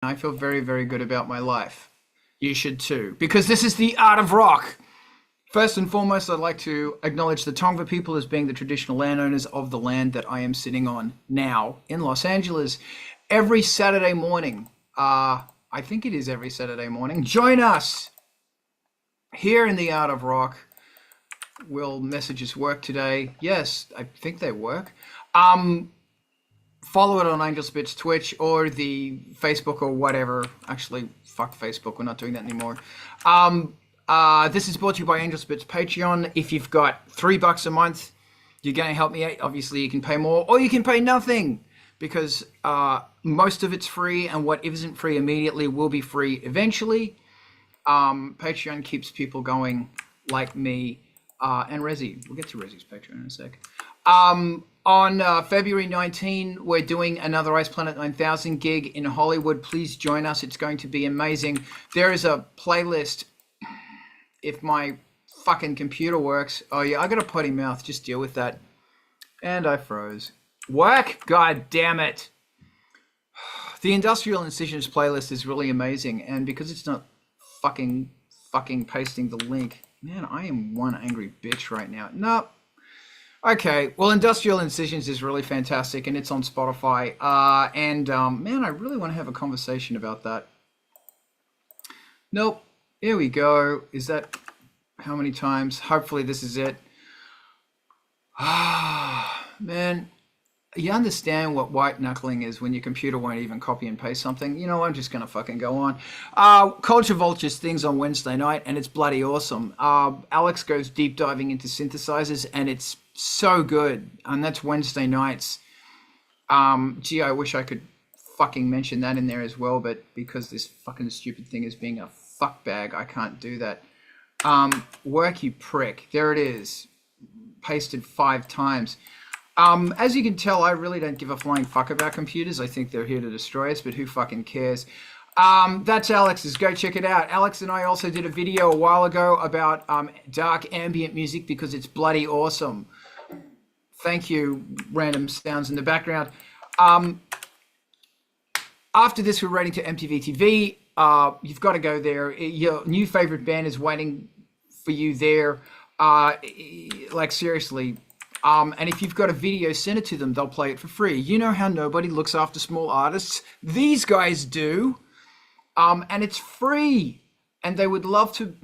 I feel very, very good about my life. You should too, because this is the art of rock. First and foremost, I'd like to acknowledge the Tongva people as being the traditional landowners of the land that I am sitting on now in Los Angeles. Every Saturday morning, I think it is every Saturday morning, join us here in the art of rock. Will messages work today? Yes, I think they work. Follow it on Angelspit's Twitch or the Facebook or whatever. Actually, fuck Facebook. We're not doing that anymore. This is brought to you by Angelspit's Patreon. If you've got $3 a month, you're going to help me out. Obviously, you can pay more or you can pay nothing because most of it's free and what isn't free immediately will be free eventually. Patreon keeps people going like me and Rezi. We'll get to Rezi's Patreon in a sec. On February 19, we're doing another Ice Planet 9000 gig in Hollywood. Please join us. It's going to be amazing. There is a playlist. If my fucking computer works. Oh, yeah, I got a potty mouth. Just deal with that. And I froze. Work? God damn it. The Industrial Incisions playlist is really amazing. And because it's not fucking pasting the link. Man, I am one angry bitch right now. Nope. Okay, well, Industrial Incisions is really fantastic, and it's on Spotify. Man, I really want to have a conversation about that. Nope. Here we go. Is that how many times? Hopefully this is it. Man, you understand what white knuckling is when your computer won't even copy and paste something. You know, I'm just going to fucking go on. Culture Vultures things on Wednesday night, and it's bloody awesome. Alex goes deep diving into synthesizers, and it's so good. And that's Wednesday nights. Gee, I wish I could fucking mention that in there as well, but because this fucking stupid thing is being a fuckbag, I can't do that. Work, you prick. There it is. Pasted 5 times. As you can tell, I really don't give a flying fuck about computers. I think they're here to destroy us, but who fucking cares? That's Alex's. Go check it out. Alex and I also did a video a while ago about dark ambient music because it's bloody awesome. Thank you, random sounds in the background. After this, we're rating to MTV TV. You've got to go there. Your new favorite band is waiting for you there. Like, seriously. And if you've got a video, send it to them. They'll play it for free. You know how nobody looks after small artists? These guys do. And it's free. And they would love to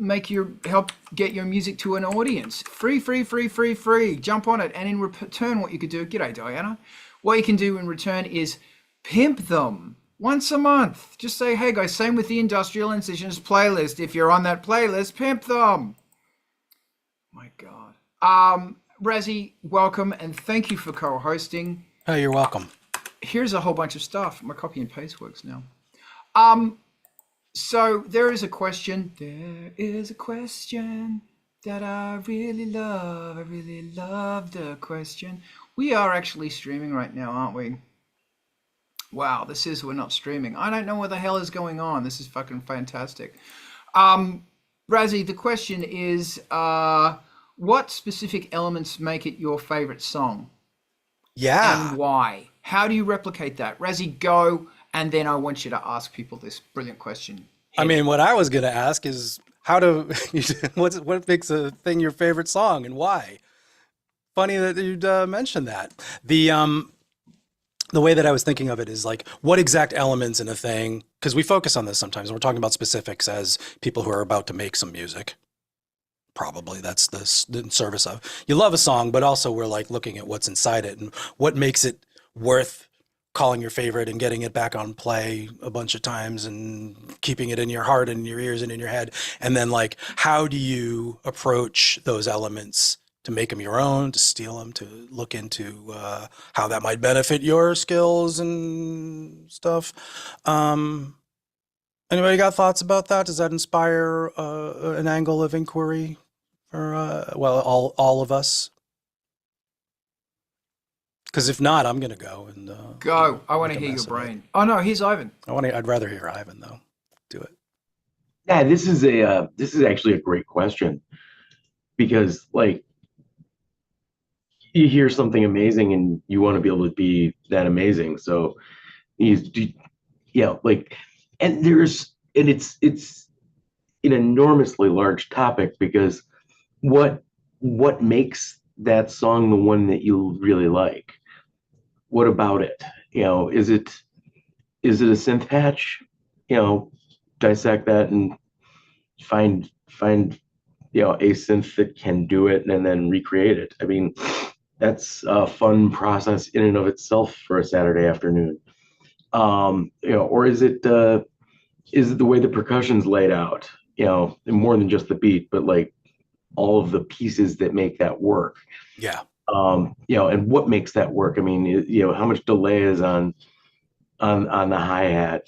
help get your music to an audience. Free, free, free, free, free. Jump on it. And in return, what you could do, g'day Diana. What you can do in return is pimp them once a month. Just say, hey guys, same with the Industrial Incisions playlist. If you're on that playlist, pimp them. My God. Razi, welcome, and thank you for co-hosting. Oh, you're welcome. Here's a whole bunch of stuff. My copy and paste works now. So there is a question. There is a question that I really love. I really love the question. We are actually streaming right now, aren't we? Wow, we're not streaming. I don't know what the hell is going on. This is fucking fantastic. Razi, the question is, what specific elements make it your favorite song? Yeah. And why? How do you replicate that? Razi, go, and then I want you to ask people this brilliant question. I mean, what I was going to ask is what makes a thing your favorite song and why? Funny that you'd mentioned that. The way that I was thinking of it is like, what exact elements in a thing, because we focus on this sometimes, and we're talking about specifics as people who are about to make some music. Probably that's the service of. You love a song, but also we're like looking at what's inside it and what makes it worth calling your favorite and getting it back on play a bunch of times and keeping it in your heart and in your ears and in your head. And then like, how do you approach those elements to make them your own, to steal them, to look into how that might benefit your skills and stuff. Anybody got thoughts about that? Does that inspire an angle of inquiry for, all of us? Because if not, I'm going to go and go. I want to hear your brain. Oh no, here's Ivan. I'd rather hear Ivan though. Do it. Yeah, this is actually a great question because like you hear something amazing and you want to be able to be that amazing. So like it's an enormously large topic, because what what makes that song the one that you really like? What about it? Is it a synth patch? Dissect that and find a synth that can do it and then recreate it. I mean, that's a fun process in and of itself for a Saturday afternoon. Or is it the way the percussion's laid out? More than just the beat, but like all of the pieces that make that work. Yeah. And what makes that work? I mean, how much delay is on the hi-hat?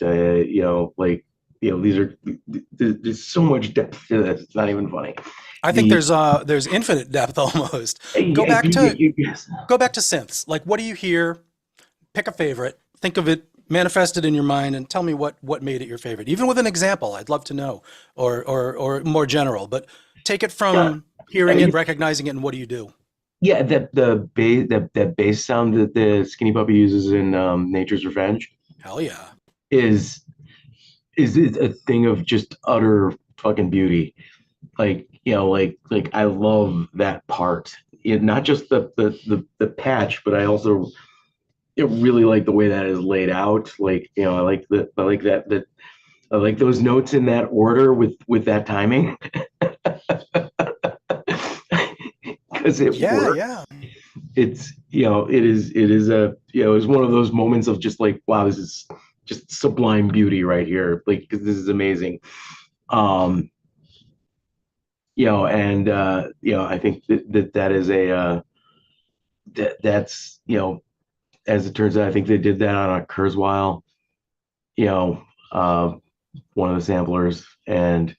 There's so much depth to this. It's not even funny. I think there's infinite depth almost. Go back to synths. Like, what do you hear? Pick a favorite. Think of it, manifest it in your mind, and tell me what made it your favorite. Even with an example, I'd love to know, or more general. But take it from hearing it, recognizing it, and what do you do? Yeah, that bass sound that the Skinny Puppy uses in Nature's Revenge Hell yeah. is a thing of just utter fucking beauty. Like I love that part. Not just the patch, but I also really like the way that is laid out. I like those notes in that order with that timing. Because it works. Yeah. It's one of those moments of just like, wow, this is just sublime beauty right here. Like, because this is amazing. I think that is that's as it turns out, I think they did that on a Kurzweil, one of the samplers, and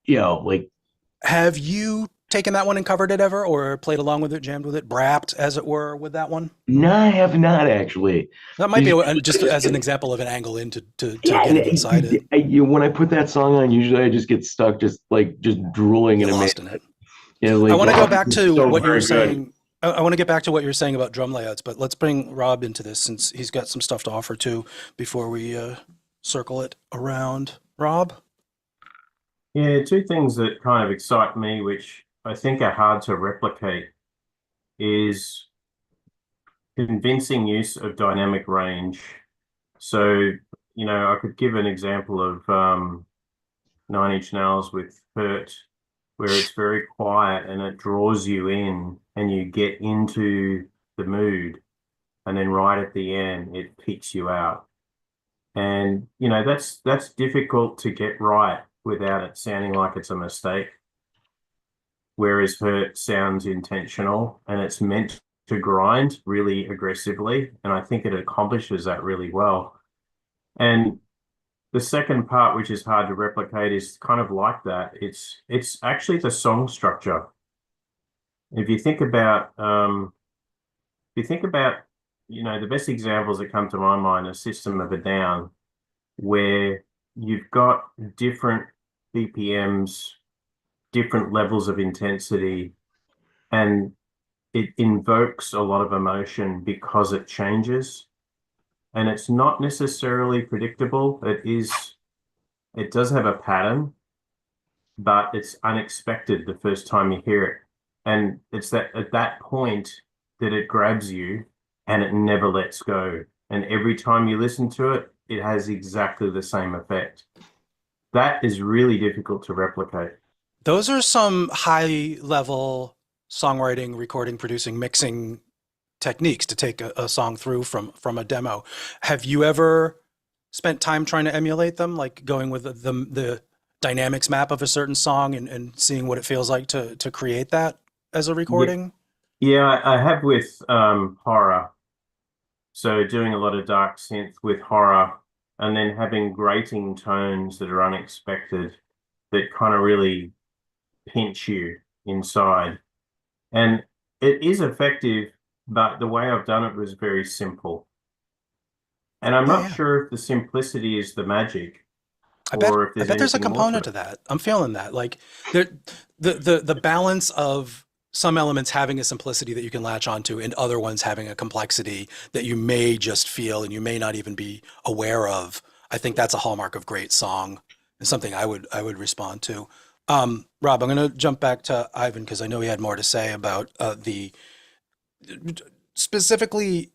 like. Have you taken that one and covered it ever, or played along with it, jammed with it, brapped, as it were, with that one? No, I have not actually. That might be just as an example of an angle into to get inside it. When I put that song on, usually I just get stuck, just drooling and lost in it. I want to go back to what you were saying. I want to get back to what you're saying about drum layouts, but let's bring Rob into this since he's got some stuff to offer too before we circle it around. Rob? Yeah, two things that kind of excite me, which I think are hard to replicate, is convincing use of dynamic range. So, I could give an example of 9 Inch Nails with Hurt, where it's very quiet and it draws you in and you get into the mood. And then right at the end, it peaks you out. And, that's difficult to get right without it sounding like it's a mistake. Whereas Hurt sounds intentional and it's meant to grind really aggressively. And I think it accomplishes that really well. And the second part, which is hard to replicate, is kind of like that. It's actually the song structure. If you think about, the best examples that come to my mind are System of a Down, where you've got different BPMs, different levels of intensity, and it invokes a lot of emotion because it changes. And it's not necessarily predictable. It does have a pattern, but it's unexpected the first time you hear it. And it's that at that point that it grabs you and it never lets go. And every time you listen to it, it has exactly the same effect. That is really difficult to replicate. Those are some high-level songwriting, recording, producing, mixing techniques to take a song through from a demo. Have you ever spent time trying to emulate them, like going with the dynamics map of a certain song and seeing what it feels like to create that as a recording? Yeah, I have with horror. So doing a lot of dark synth with horror, and then having grating tones that are unexpected that kind of really pinch you inside. And it is effective, but the way I've done it was very simple. And I'm not sure if the simplicity is the magic. I bet there's a component to that. I'm feeling that. Like the balance of some elements having a simplicity that you can latch onto and other ones having a complexity that you may just feel and you may not even be aware of I think that's a hallmark of great song and something I would respond to. Rob, I'm going to jump back to Ivan because I know he had more to say about the specifically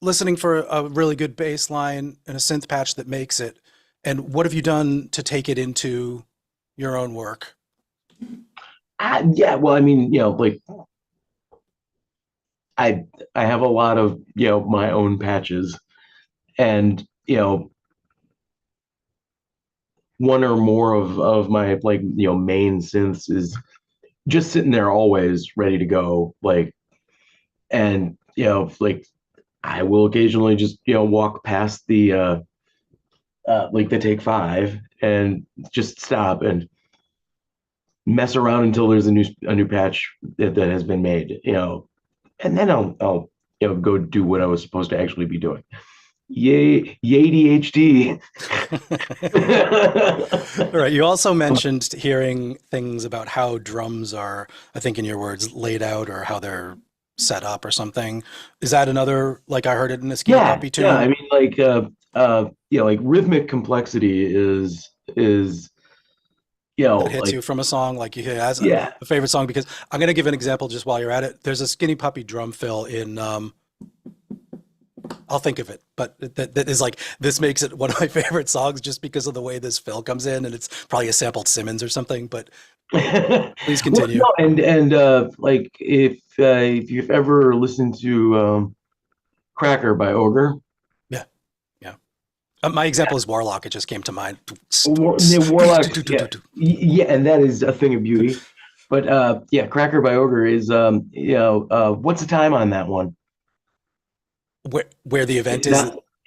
listening for a really good bass line and a synth patch that makes it. And what have you done to take it into your own work? Yeah, well, I mean, like I have a lot of, my own patches, and one or more of my, like, main synths is just sitting there always ready to go, like, and like I will occasionally just walk past the like the take five and just stop and mess around until there's a new patch that has been made, and then I'll go do what I was supposed to actually be doing. Yay ADHD. All right. You also mentioned hearing things about how drums are, I think in your words, laid out or how they're set up or something. Is that another, like I heard it in the Skinny Puppy tune? Yeah. I mean, like, like rhythmic complexity is that hits like, you from a song, like you hear as yeah. a favorite song, because I'm going to give an example just while you're at it. There's a Skinny Puppy drum fill in, I'll think of it, but that is like, this makes it one of my favorite songs just because of the way this fill comes in, and it's probably a sampled Simmons or something, but please continue. Well, no, and like if you've ever listened to Cracker by Ogre. Yeah. Yeah. My example is Warlock. It just came to mind. Warlock, yeah, and that is a thing of beauty. But yeah, Cracker by Ogre is what's the time on that one? Where the event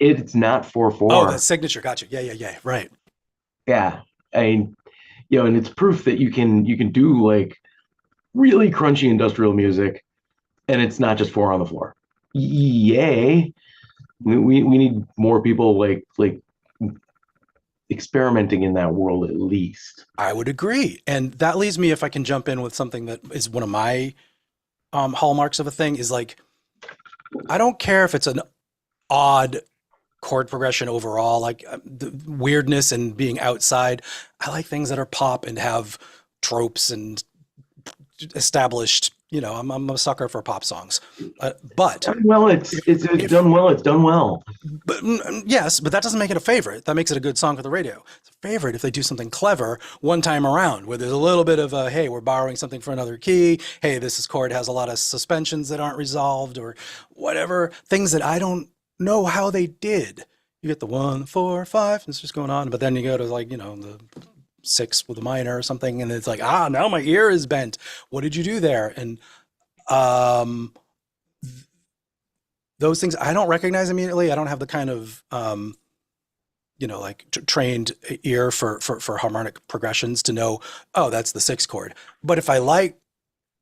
it's not 4/4. Oh, the signature. Gotcha. Yeah. Right. Yeah, I mean, and it's proof that you can do like really crunchy industrial music, and it's not just four on the floor. Yay! We need more people like experimenting in that world at least. I would agree, and that leads me, if I can jump in with something that is one of my hallmarks of a thing, is like, I don't care if it's an odd chord progression overall, like the weirdness and being outside. I like things that are pop and have tropes and established, I'm a sucker for pop songs. But well, it's done well. It's done well. But yes, but that doesn't make it a favorite. That makes it a good song for the radio. It's a favorite if they do something clever one time around, where there's a little bit of a, hey, we're borrowing something for another key. Hey, this chord has a lot of suspensions that aren't resolved, or whatever, things that I don't know how they did. You get the 1, 4, 5, and it's just going on. But then you go to like, the 6 with a minor or something, and it's like, now my ear is bent. What did you do there? And those things I don't recognize immediately. I don't have the kind of like trained ear for harmonic progressions to know, oh, that's the 6 chord. But if I like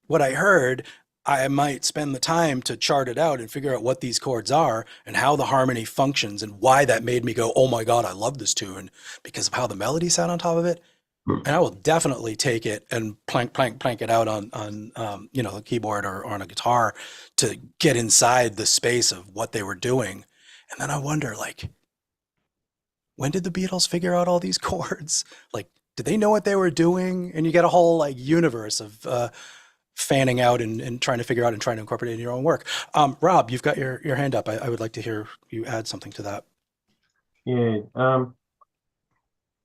what I heard, I might spend the time to chart it out and figure out what these chords are and how the harmony functions and why that made me go, oh my God, I love this tune because of how the melody sound on top of it. And I will definitely take it and plank it out on the keyboard or on a guitar to get inside the space of what they were doing. And then I wonder, like, when did the Beatles figure out all these chords? Like, did they know what they were doing? And you get a whole like universe of fanning out and trying to figure out and trying to incorporate it in your own work. Rob, you've got your hand up. I would like to hear you add something to that. Yeah.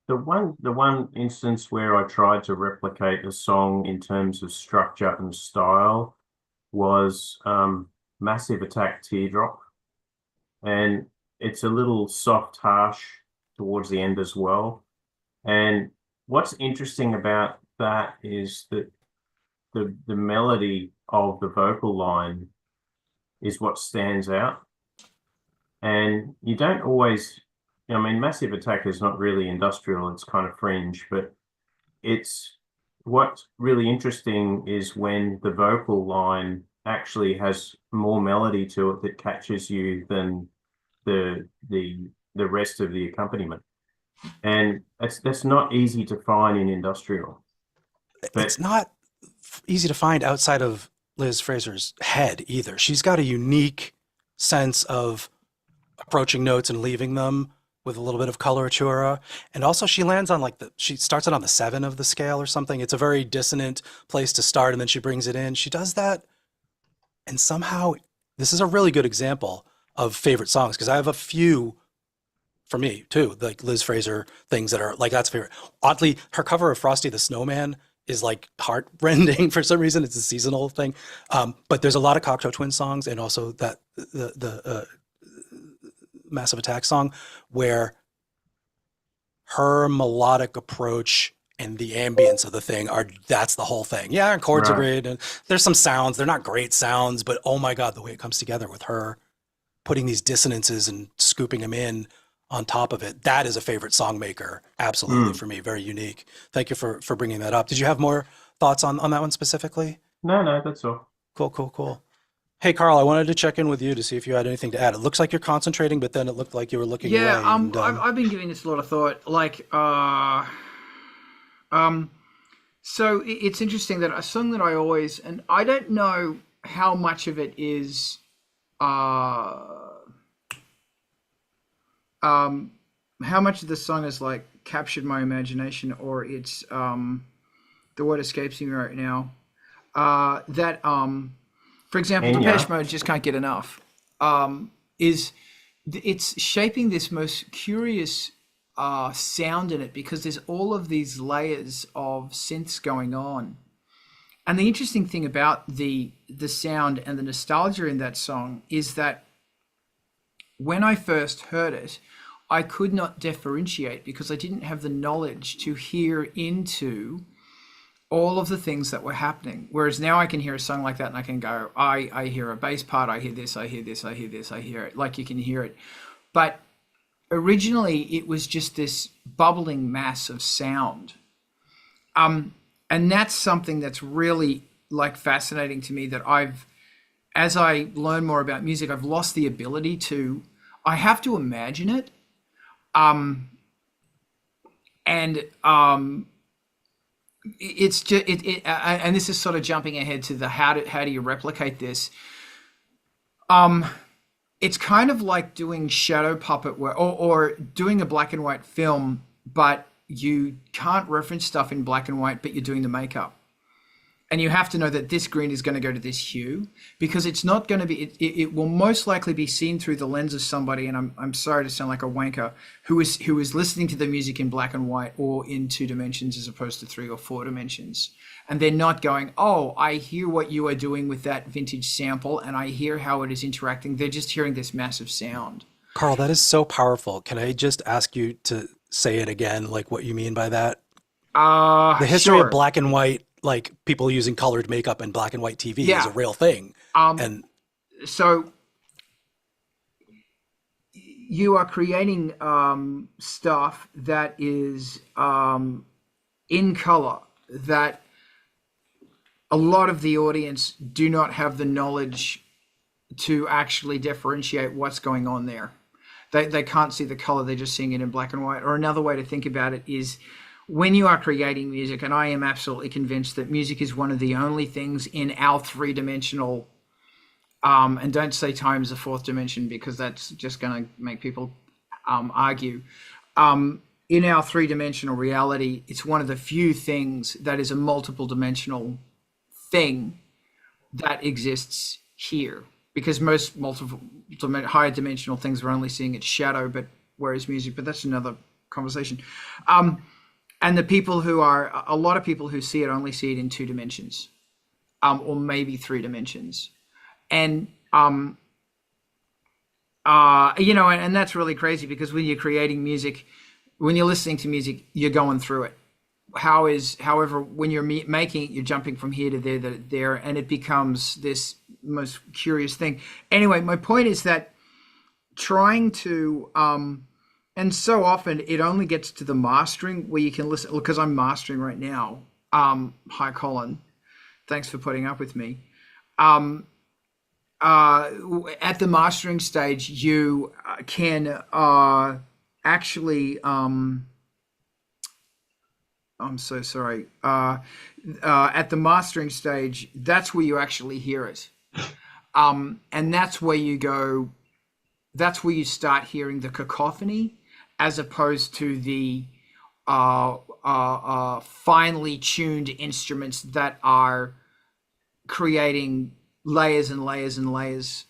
The one instance where I tried to replicate a song in terms of structure and style was Massive Attack Teardrop. And it's a little soft, harsh towards the end as well. And what's interesting about that is that the melody of the vocal line is what stands out. And you don't always, Massive Attack is not really industrial, it's kind of fringe, but what's really interesting is when the vocal line actually has more melody to it that catches you than the rest of the accompaniment. And that's not easy to find in industrial. But it's not easy to find outside of Liz Fraser's head either. She's got a unique sense of approaching notes and leaving them with a little bit of coloratura. And also she lands on like she starts it on the 7 of the scale or something. It's a very dissonant place to start, and then she brings it in. She does that. And somehow this is a really good example of favorite songs, because I have a few for me too, like Liz Fraser things that are like, that's favorite. Oddly, her cover of Frosty the Snowman is like heart-rending for some reason. It's a seasonal thing. But there's a lot of Cocteau Twins songs, and also that the Massive Attack song, where her melodic approach and the ambience of the thing that's the whole thing. Yeah, and chords are great, and there's some sounds. They're not great sounds, but oh my God, the way it comes together with her putting these dissonances and scooping them in on top of it. That is a favorite song maker. Absolutely, for me. Very unique. Thank you for bringing that up. Did you have more thoughts on that one specifically? No, that's all. Cool. Hey, Carl, I wanted to check in with you to see if you had anything to add. It looks like you're concentrating, but then it looked like you were looking away. And, I've been giving this a lot of thought. Like, so it's interesting that a song that I always, and I don't know how much of it is, how much of the song has like captured my imagination, or it's the word escapes me right now. For example, Depeche Mode, Just Can't Get Enough, it's shaping this most curious sound in it, because there's all of these layers of synths going on. And the interesting thing about the sound and the nostalgia in that song is that when I first heard it, I could not differentiate, because I didn't have the knowledge to hear into all of the things that were happening. Whereas now I can hear a song like that and I can go, I hear a bass part, I hear this, I hear this, I hear this, I hear it, like you can hear it. But originally it was just this bubbling mass of sound. And that's something that's really like fascinating to me, that as I learn more about music, I've lost the ability to, I have to imagine it. It's just and this is sort of jumping ahead to the how do you replicate this? It's kind of like doing shadow puppet work, or doing a black and white film, but you can't reference stuff in black and white, but you're doing the makeup. And you have to know that this green is going to go to this hue, because it's not going to be, it will most likely be seen through the lens of somebody, and I'm sorry to sound like a wanker, who is listening to the music in black and white or in 2 dimensions as opposed to 3 or 4 dimensions. And they're not going, oh, I hear what you are doing with that vintage sample and I hear how it is interacting. They're just hearing this massive sound. Carl, that is so powerful. Can I just ask you to say it again, like what you mean by that? The history of black and white, like people using colored makeup and black and white TV is a real thing. And so you are creating stuff that is in color, that a lot of the audience do not have the knowledge to actually differentiate what's going on there. They can't see the color, they're just seeing it in black and white. Or another way to think about it is, when you are creating music, and I am absolutely convinced that music is one of the only things in our 3-dimensional, and don't say time is a 4th dimension, because that's just going to make people argue. In our 3-dimensional reality, it's one of the few things that is a multiple dimensional thing that exists here, because most higher dimensional things are only seeing its shadow, but whereas music, but that's another conversation. And a lot of people who see it only see it in 2 dimensions, or maybe 3 dimensions. And, and that's really crazy, because when you're creating music, when you're listening to music, you're going through it. However, when you're making it, you're jumping from here to there, and it becomes this most curious thing. Anyway, my point is that trying to, and so often it only gets to the mastering where you can listen, because I'm mastering right now. Hi, Colin. Thanks for putting up with me. At the mastering stage, you can actually, I'm so sorry. At the mastering stage, that's where you actually hear it. And that's where you go, that's where you start hearing the cacophony as opposed to the finely tuned instruments that are creating layers and layers and layers.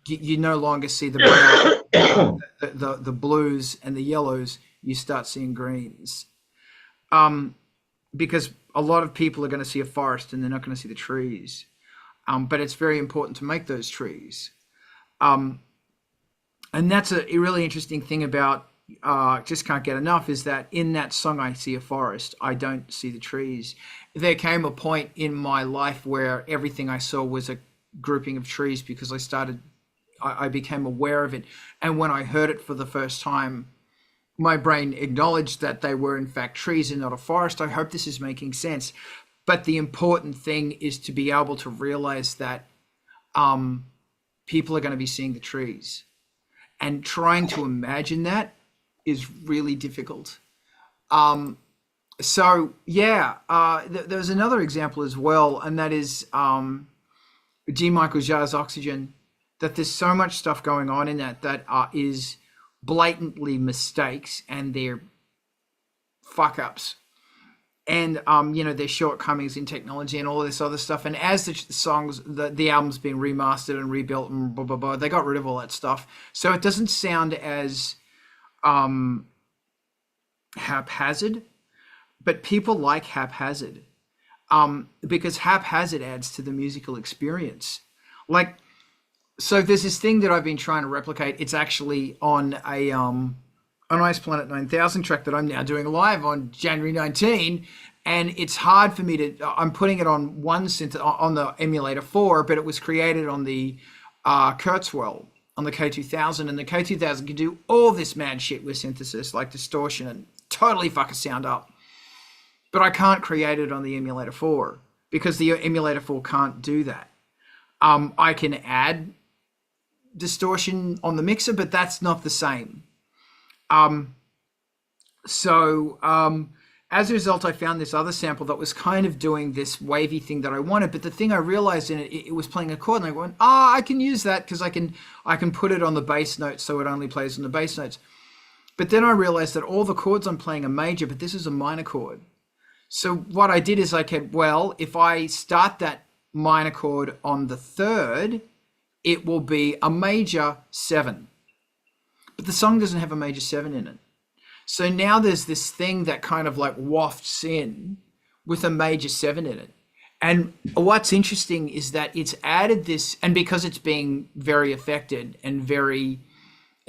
You no longer see the brown, the blues and the yellows. You start seeing greens, because a lot of people are going to see a forest and they're not going to see the trees. But it's very important to make those trees. And that's a really interesting thing about Just Can't Get Enough, is that in that song I see a forest, I don't see the trees. There came a point in my life where everything I saw was a grouping of trees, because I became aware of it. And when I heard it for the first time, my brain acknowledged that they were in fact trees and not a forest. I hope this is making sense. But the important thing is to be able to realize that people are going to be seeing the trees. And trying to imagine that is really difficult. So yeah, there's another example as well, and that is Jean-Michel Jarre's Oxygen, that there's so much stuff going on in that is blatantly mistakes, and they're fuck ups, and there's shortcomings in technology and all this other stuff. And as the album's been remastered and rebuilt and blah blah blah, they got rid of all that stuff, so it doesn't sound as haphazard. But people like haphazard, because haphazard adds to the musical experience. Like, so there's this thing that I've been trying to replicate. It's actually on an Ice Planet 9000 track that I'm now doing live on January 19, and it's hard for me to. I'm putting it on one synth on the emulator 4, but it was created on the Kurzweil on the K2000, and the K2000 can do all this mad shit with synthesis, like distortion, and totally fuck a sound up. But I can't create it on the emulator 4 because the emulator 4 can't do that. I can add distortion on the mixer, but that's not the same. So as a result, I found this other sample that was kind of doing this wavy thing that I wanted. But the thing I realized in it, it was playing a chord, and I went, I can use that because I can put it on the bass notes, so it only plays on the bass notes. But then I realized that all the chords I'm playing are major, but this is a minor chord. So what I did is if I start that minor chord on the 3rd, it will be a major 7. But the song doesn't have a major 7 in it. So now there's this thing that kind of like wafts in with a major 7 in it. And what's interesting is that it's added this, and because it's being very affected and very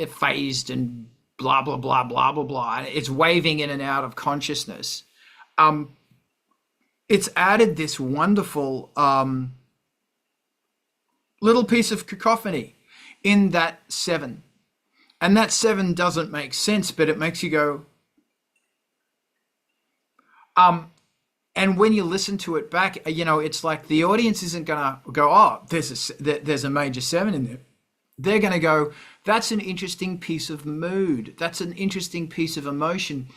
phased and blah, blah, blah, blah, blah, blah, it's waving in and out of consciousness. It's added this wonderful little piece of cacophony in that 7. And that 7 doesn't make sense, but it makes you go. And when you listen to it back, it's like the audience isn't going to go, there's a major 7 in there. They're going to go, that's an interesting piece of mood. That's an interesting piece of emotion.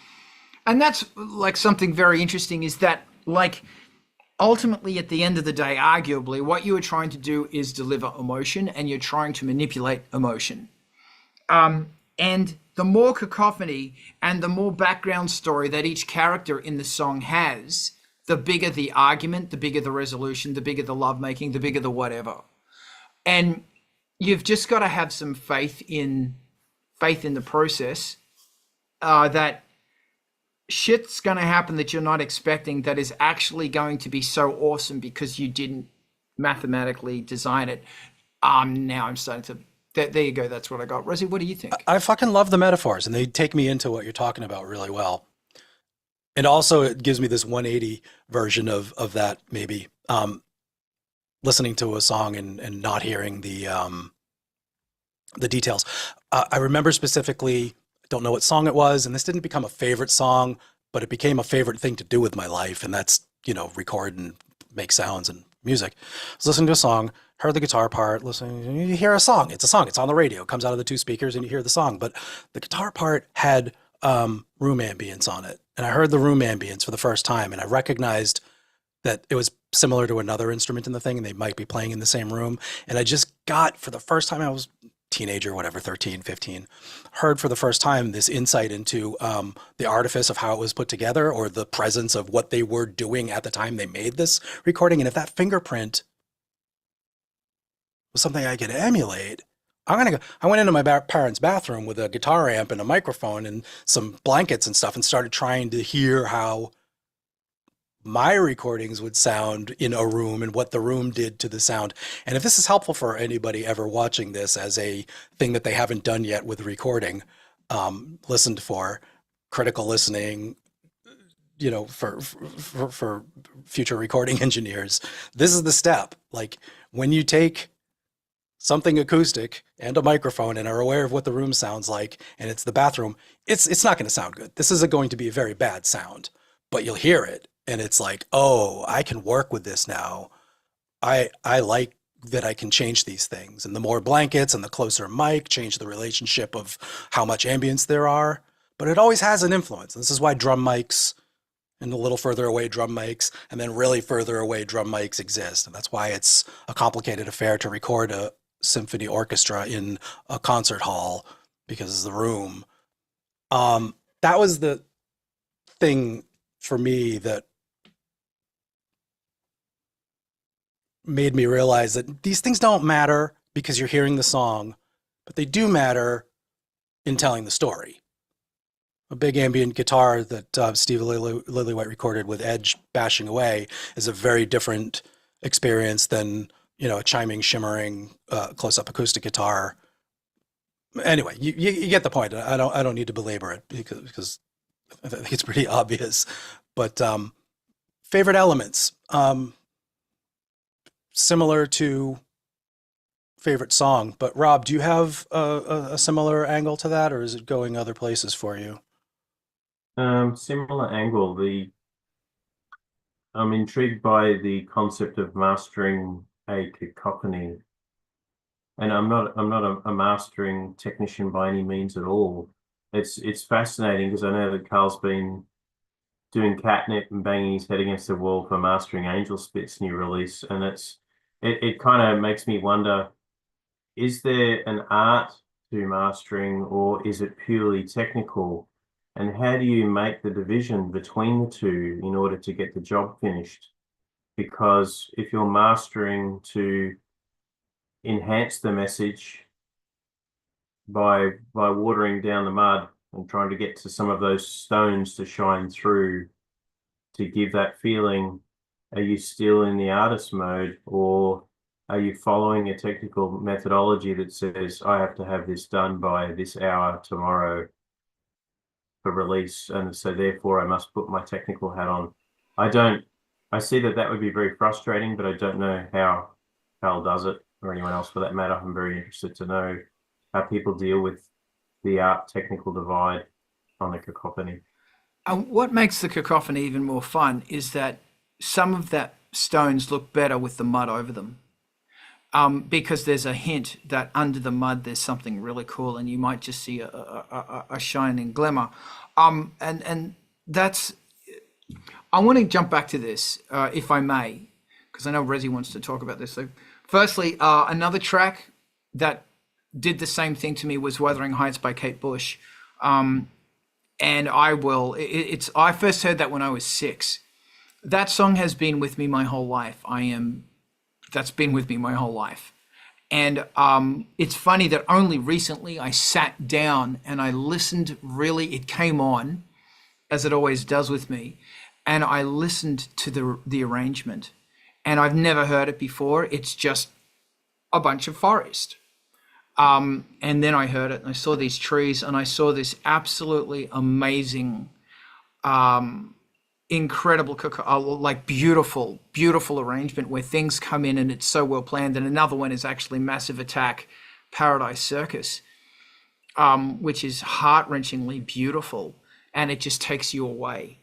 And that's like something very interesting, is that like ultimately at the end of the day, arguably what you are trying to do is deliver emotion, and you're trying to manipulate emotion. And the more cacophony and the more background story that each character in the song has, the bigger the argument, the bigger the resolution, the bigger the lovemaking, the bigger the whatever. And you've just got to have some faith in the process, that shit's going to happen that you're not expecting, that is actually going to be so awesome because you didn't mathematically design it. Now I'm starting to. There you go. That's what I got. Rosie, what do you think? I fucking love the metaphors, and they take me into what you're talking about really well. And also it gives me this 180 version of that, maybe listening to a song and not hearing the details. I remember specifically, don't know what song it was, and this didn't become a favorite song, but it became a favorite thing to do with my life. And that's, record and make sounds and music. I was listening to a song, heard the guitar part, listening, you hear a song. It's a song. It's on the radio. It comes out of the 2 speakers and you hear the song. But the guitar part had room ambience on it. And I heard the room ambience for the first time, and I recognized that it was similar to another instrument in the thing, and they might be playing in the same room. And I just got, for the first time, I was teenager, whatever, 13, 15, heard for the first time this insight into the artifice of how it was put together, or the presence of what they were doing at the time they made this recording. And if that fingerprint was something I could emulate, I went into my parents' bathroom with a guitar amp and a microphone and some blankets and stuff and started trying to hear how my recordings would sound in a room and what the room did to the sound. And if this is helpful for anybody ever watching this as a thing that they haven't done yet with recording, listened for critical listening, you know, for future recording engineers, this is the step. Like, when you take something acoustic and a microphone and are aware of what the room sounds like, and it's the bathroom, it's not going to sound good. This isn't going to be a very bad sound, but you'll hear it. And it's like, oh, I can work with this now. I like that I can change these things. And the more blankets and the closer mic change the relationship of how much ambience there are. But it always has an influence. This is why drum mics and a little further away drum mics and then really further away drum mics exist. And that's why it's a complicated affair to record a symphony orchestra in a concert hall, because the room. That was the thing for me that made me realize that these things don't matter because you're hearing the song, but they do matter in telling the story. A big ambient guitar that Steve Lillywhite recorded with Edge bashing away is a very different experience than, you know, a chiming, shimmering, close-up acoustic guitar. Anyway, you get the point. I don't need to belabor it because I think it's pretty obvious. But favorite elements. Similar to favorite song, but Rob, do you have a similar angle to that, or is it going other places for you? Similar angle. I'm intrigued by the concept of mastering a cacophony, and I'm not a mastering technician by any means at all. It's fascinating because I know that Carl's been doing catnip and banging his head against the wall for mastering Angelspit's new release, and it kind of makes me wonder, is there an art to mastering, or is it purely technical? And how do you make the division between the two in order to get the job finished? Because if you're mastering to enhance the message by watering down the mud and trying to get to some of those stones to shine through to give that feeling, are you still in the artist mode, or are you following a technical methodology that says, I have to have this done by this hour tomorrow for release, and so therefore I must put my technical hat on? I see that would be very frustrating, but I don't know how Carl does it, or anyone else for that matter. I'm very interested to know how people deal with the art technical divide on the cacophony. What makes the cacophony even more fun is that some of that stones look better with the mud over them. Because there's a hint that under the mud there's something really cool, and you might just see a shining glimmer. And that's, I want to jump back to this, if I may, because I know Rezi wants to talk about this. So firstly, another track that did the same thing to me was Wuthering Heights by Kate Bush. And I first heard that when I was 6. That song has been with me my whole life. That's been with me my whole life. And it's funny that only recently I sat down and I listened, really, it came on, as it always does with me, and I listened to the arrangement. And I've never heard it before. It's just a bunch of forest. And then I heard it and I saw these trees and I saw this absolutely amazing, incredible, like beautiful arrangement where things come in and it's so well planned. And another one is actually Massive Attack, Paradise Circus, which is heart-wrenchingly beautiful, and it just takes you away.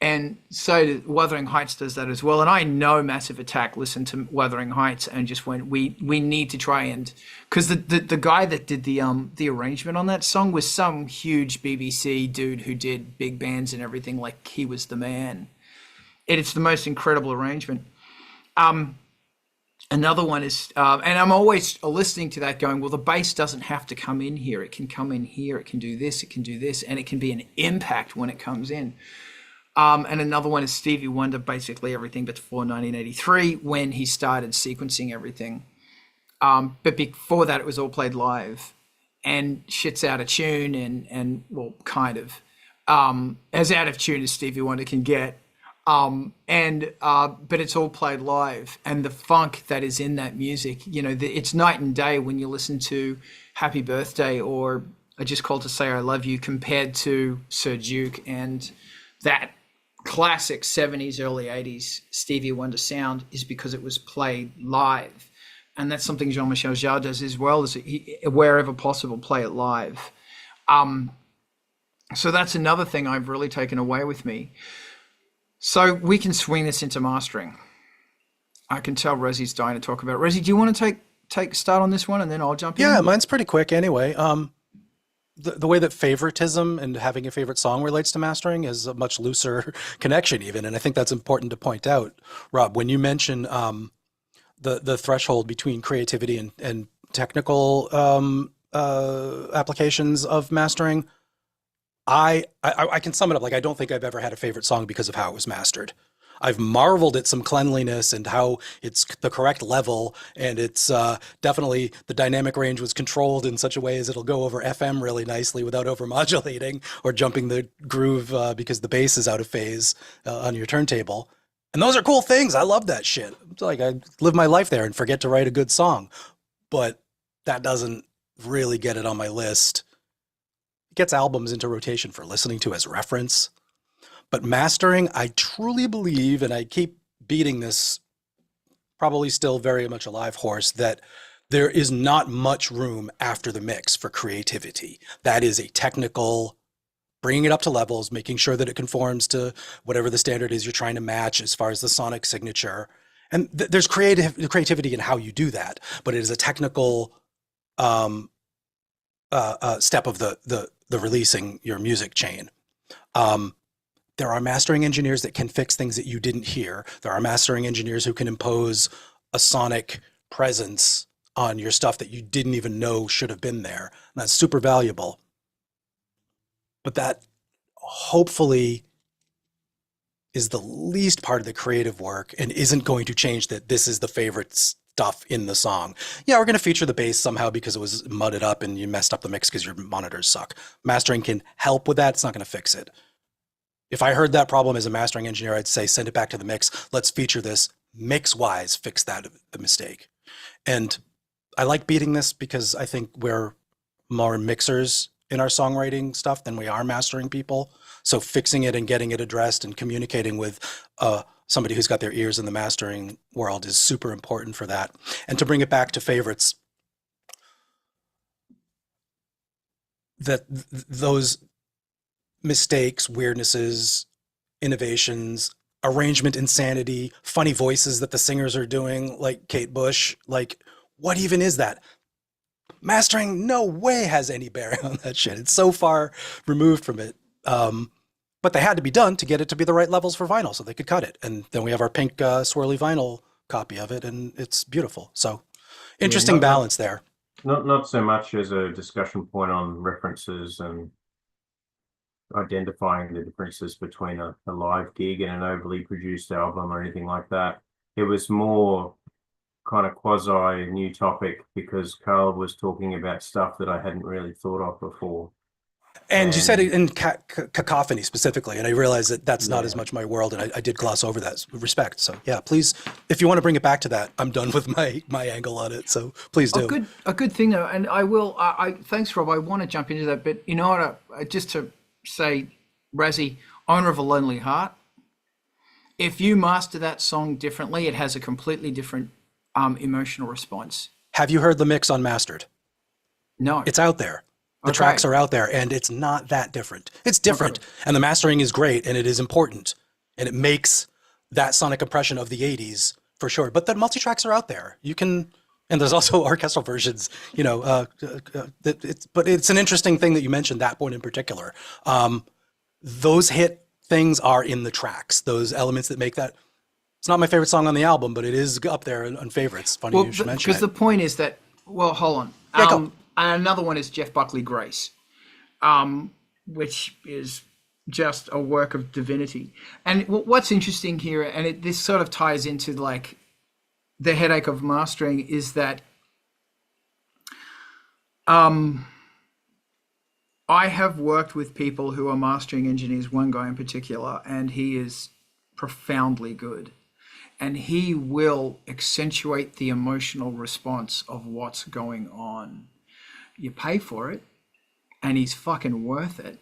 And so Wuthering Heights does that as well. And I know Massive Attack listened to Wuthering Heights and just went, we need to try and, because the guy that did the arrangement on that song was some huge BBC dude who did big bands and everything, like he was the man. And it's the most incredible arrangement. Another one is, and I'm always listening to that going, well, the bass doesn't have to come in here. It can come in here. It can do this. It can do this. And it can be an impact when it comes in. And another one is Stevie Wonder, basically everything before 1983, when he started sequencing everything. But before that, it was all played live. And shit's out of tune and well, kind of. As out of tune as Stevie Wonder can get. But it's all played live, and the funk that is in that music, it's night and day when you listen to Happy Birthday or I Just Called to Say I Love You compared to Sir Duke and that classic 70s, early 80s Stevie Wonder sound is because it was played live. And that's something Jean-Michel Jarre does as well, is wherever possible, play it live. So that's another thing I've really taken away with me. So we can swing this into mastering. I can tell Razi's dying to talk about it. Razi, do you want to take start on this one and then I'll jump in? Yeah, mine's pretty quick anyway. The way that favoritism and having a favorite song relates to mastering is a much looser connection even. And I think that's important to point out. Rob, when you mention the threshold between creativity and technical applications of mastering, I can sum it up like I don't think I've ever had a favorite song because of how it was mastered. I've marveled at some cleanliness and how it's the correct level, and it's definitely the dynamic range was controlled in such a way as it'll go over FM really nicely without overmodulating or jumping the groove because the bass is out of phase on your turntable. And those are cool things. I love that shit. It's like I live my life there and forget to write a good song, but that doesn't really get it on my list. Gets albums into rotation for listening to as reference. But mastering, I truly believe, and I keep beating this probably still very much a live horse, that there is not much room after the mix for creativity. That is a technical, bringing it up to levels, making sure that it conforms to whatever the standard is you're trying to match as far as the sonic signature. And there's creativity in how you do that, but it is a technical step of the releasing your music chain. There are mastering engineers that can fix things that you didn't hear. There are mastering engineers who can impose a sonic presence on your stuff that you didn't even know should have been there. And that's super valuable. But that hopefully is the least part of the creative work and isn't going to change that this is the favorite stuff in the song. Yeah, we're going to feature the bass somehow because it was mudded up and you messed up the mix because your monitors suck. Mastering can help with that. It's not going to fix it. If I heard that problem as a mastering engineer, I'd say, send it back to the mix. Let's feature this mix-wise, fix the mistake. And I like beating this because I think we're more mixers in our songwriting stuff than we are mastering people. So fixing it and getting it addressed and communicating with somebody who's got their ears in the mastering world is super important for that. And to bring it back to favorites, that those mistakes, weirdnesses, innovations, arrangement insanity, funny voices that the singers are doing, like Kate Bush, like what even is that? Mastering no way has any bearing on that shit. It's so far removed from it. But they had to be done to get it to be the right levels for vinyl so they could cut it. And then we have our pink swirly vinyl copy of it, and it's beautiful. So interesting balance there. Not so much as a discussion point on references and identifying the differences between a live gig and an overly produced album or anything like that. It was more kind of quasi new topic because Carl was talking about stuff that I hadn't really thought of before. And you said it in cacophony specifically, and I realized that that's not as much my world, and I did gloss over that. Respect. So yeah, please, if you want to bring it back to that, I'm done with my angle on it. So please do. A good thing though, and I will. Thanks, Rob. I want to jump into that, but you know what? Just to say, Razi, Owner of a Lonely Heart. If you master that song differently, it has a completely different emotional response. Have you heard the mix unmastered? No, it's out there. The tracks are out there, and it's not that different. It's different, and the mastering is great, and it is important, and it makes that sonic impression of the 80s for sure. But the multi-tracks are out there. You can, and there's also orchestral versions, you know, but it's an interesting thing that you mentioned, that point in particular. Those hit things are in the tracks, those elements that make that It's not my favorite song on the album, but it is up there on favorites. Funny Well, you should mention because the it. point is that, well, hold on. Yeah, go. And another one is Jeff Buckley Grace, which is just a work of divinity. And what's interesting here, and this sort of ties into like the headache of mastering, is that I have worked with people who are mastering engineers, one guy in particular, and he is profoundly good. And he will accentuate the emotional response of what's going on. You pay for it, and he's fucking worth it.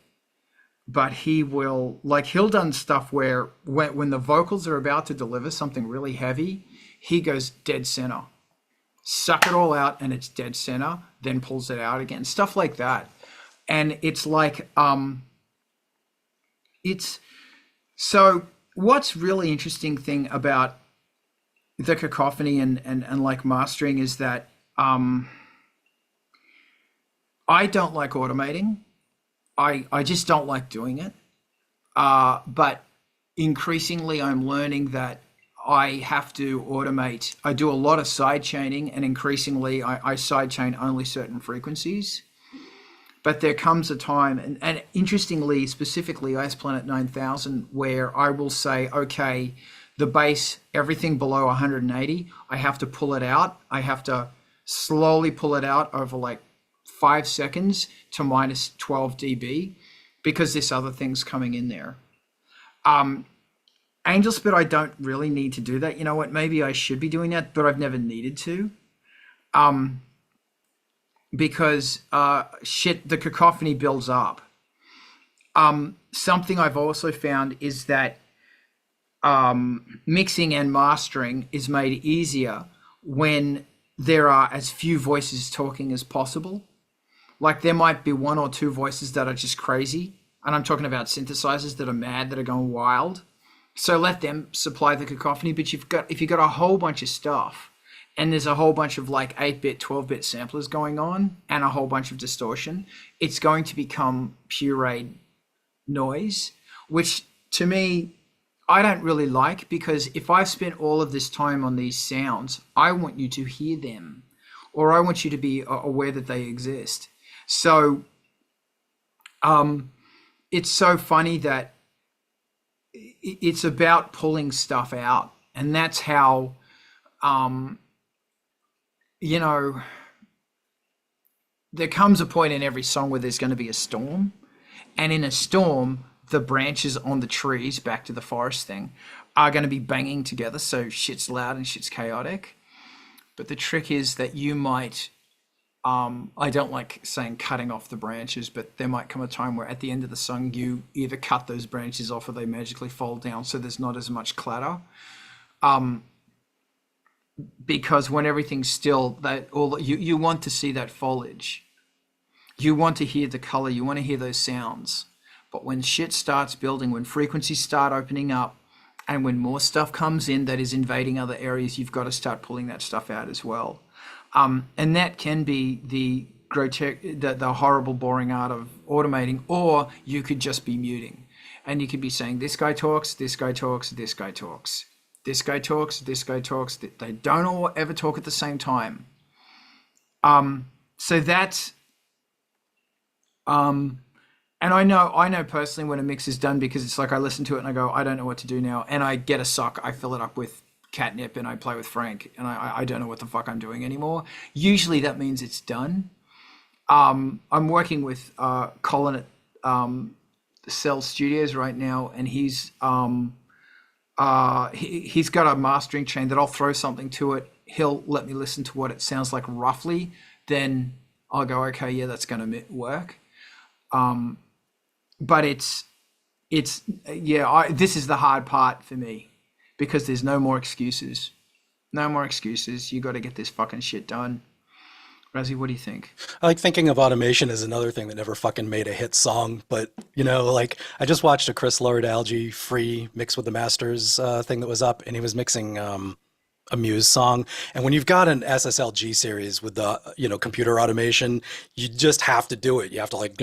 But he will, like, he'll done stuff where when the vocals are about to deliver something really heavy, he goes dead center. Suck it all out, and it's dead center, then pulls it out again. Stuff like that. And it's like, so what's really interesting thing about the cacophony and like mastering is that I don't like automating. I just don't like doing it. But increasingly I'm learning that I have to automate. I do a lot of side chaining, and increasingly I side chain only certain frequencies. But there comes a time, and interestingly, specifically Ice Planet 9000, where I will say, okay, the bass, everything below 180, I have to pull it out. I have to slowly pull it out over like 5 seconds to minus 12 dB, because this other thing's coming in there. Angelspit, I don't really need to do that. You know what? Maybe I should be doing that, but I've never needed to. Because the cacophony builds up. Something I've also found is that mixing and mastering is made easier when there are as few voices talking as possible. Like there might be one or two voices that are just crazy, and I'm talking about synthesizers that are mad, that are going wild. So let them supply the cacophony. But if you've got a whole bunch of stuff, and there's a whole bunch of like 8-bit, 12-bit samplers going on, and a whole bunch of distortion, it's going to become pureed noise, which to me, I don't really like, because if I've spent all of this time on these sounds, I want you to hear them, or I want you to be aware that they exist. So it's so funny that it's about pulling stuff out, and that's how you know, there comes a point in every song where there's going to be a storm, and in a storm, the branches on the trees, back to the forest thing, are going to be banging together, so shit's loud and shit's chaotic. But the trick is that you might, I don't like saying cutting off the branches, but there might come a time where at the end of the song, you either cut those branches off or they magically fold down, so there's not as much clatter. Because when everything's still, you want to see that foliage. You want to hear the color. You want to hear those sounds. But when shit starts building, when frequencies start opening up, and when more stuff comes in that is invading other areas, you've got to start pulling that stuff out as well. And that can be the grotesque, the horrible, boring art of automating, or you could just be muting. And you could be saying, this guy talks, this guy talks, this guy talks. This guy talks, this guy talks. They don't all ever talk at the same time. So that's, and I know personally when a mix is done, because it's like I listen to it and I go, I don't know what to do now. And I get a sock, I fill it up with catnip and I play with Frank, and I don't know what the fuck I'm doing anymore. Usually that means it's done. I'm working with Colin at Cell Studios right now, and he's got a mastering chain that I'll throw something to it. He'll let me listen to what it sounds like roughly. Then I'll go, okay, yeah, that's going to work. But this is the hard part for me, because there's no more excuses. No more excuses. You got to get this fucking shit done. Razi, what do you think? I like thinking of automation as another thing that never fucking made a hit song. But, you know, like I just watched a Chris Lord-Alge free mix with the Masters thing that was up, and he was mixing a Muse song. And when you've got an SSLG series with the, you know, computer automation, you just have to do it. You have to like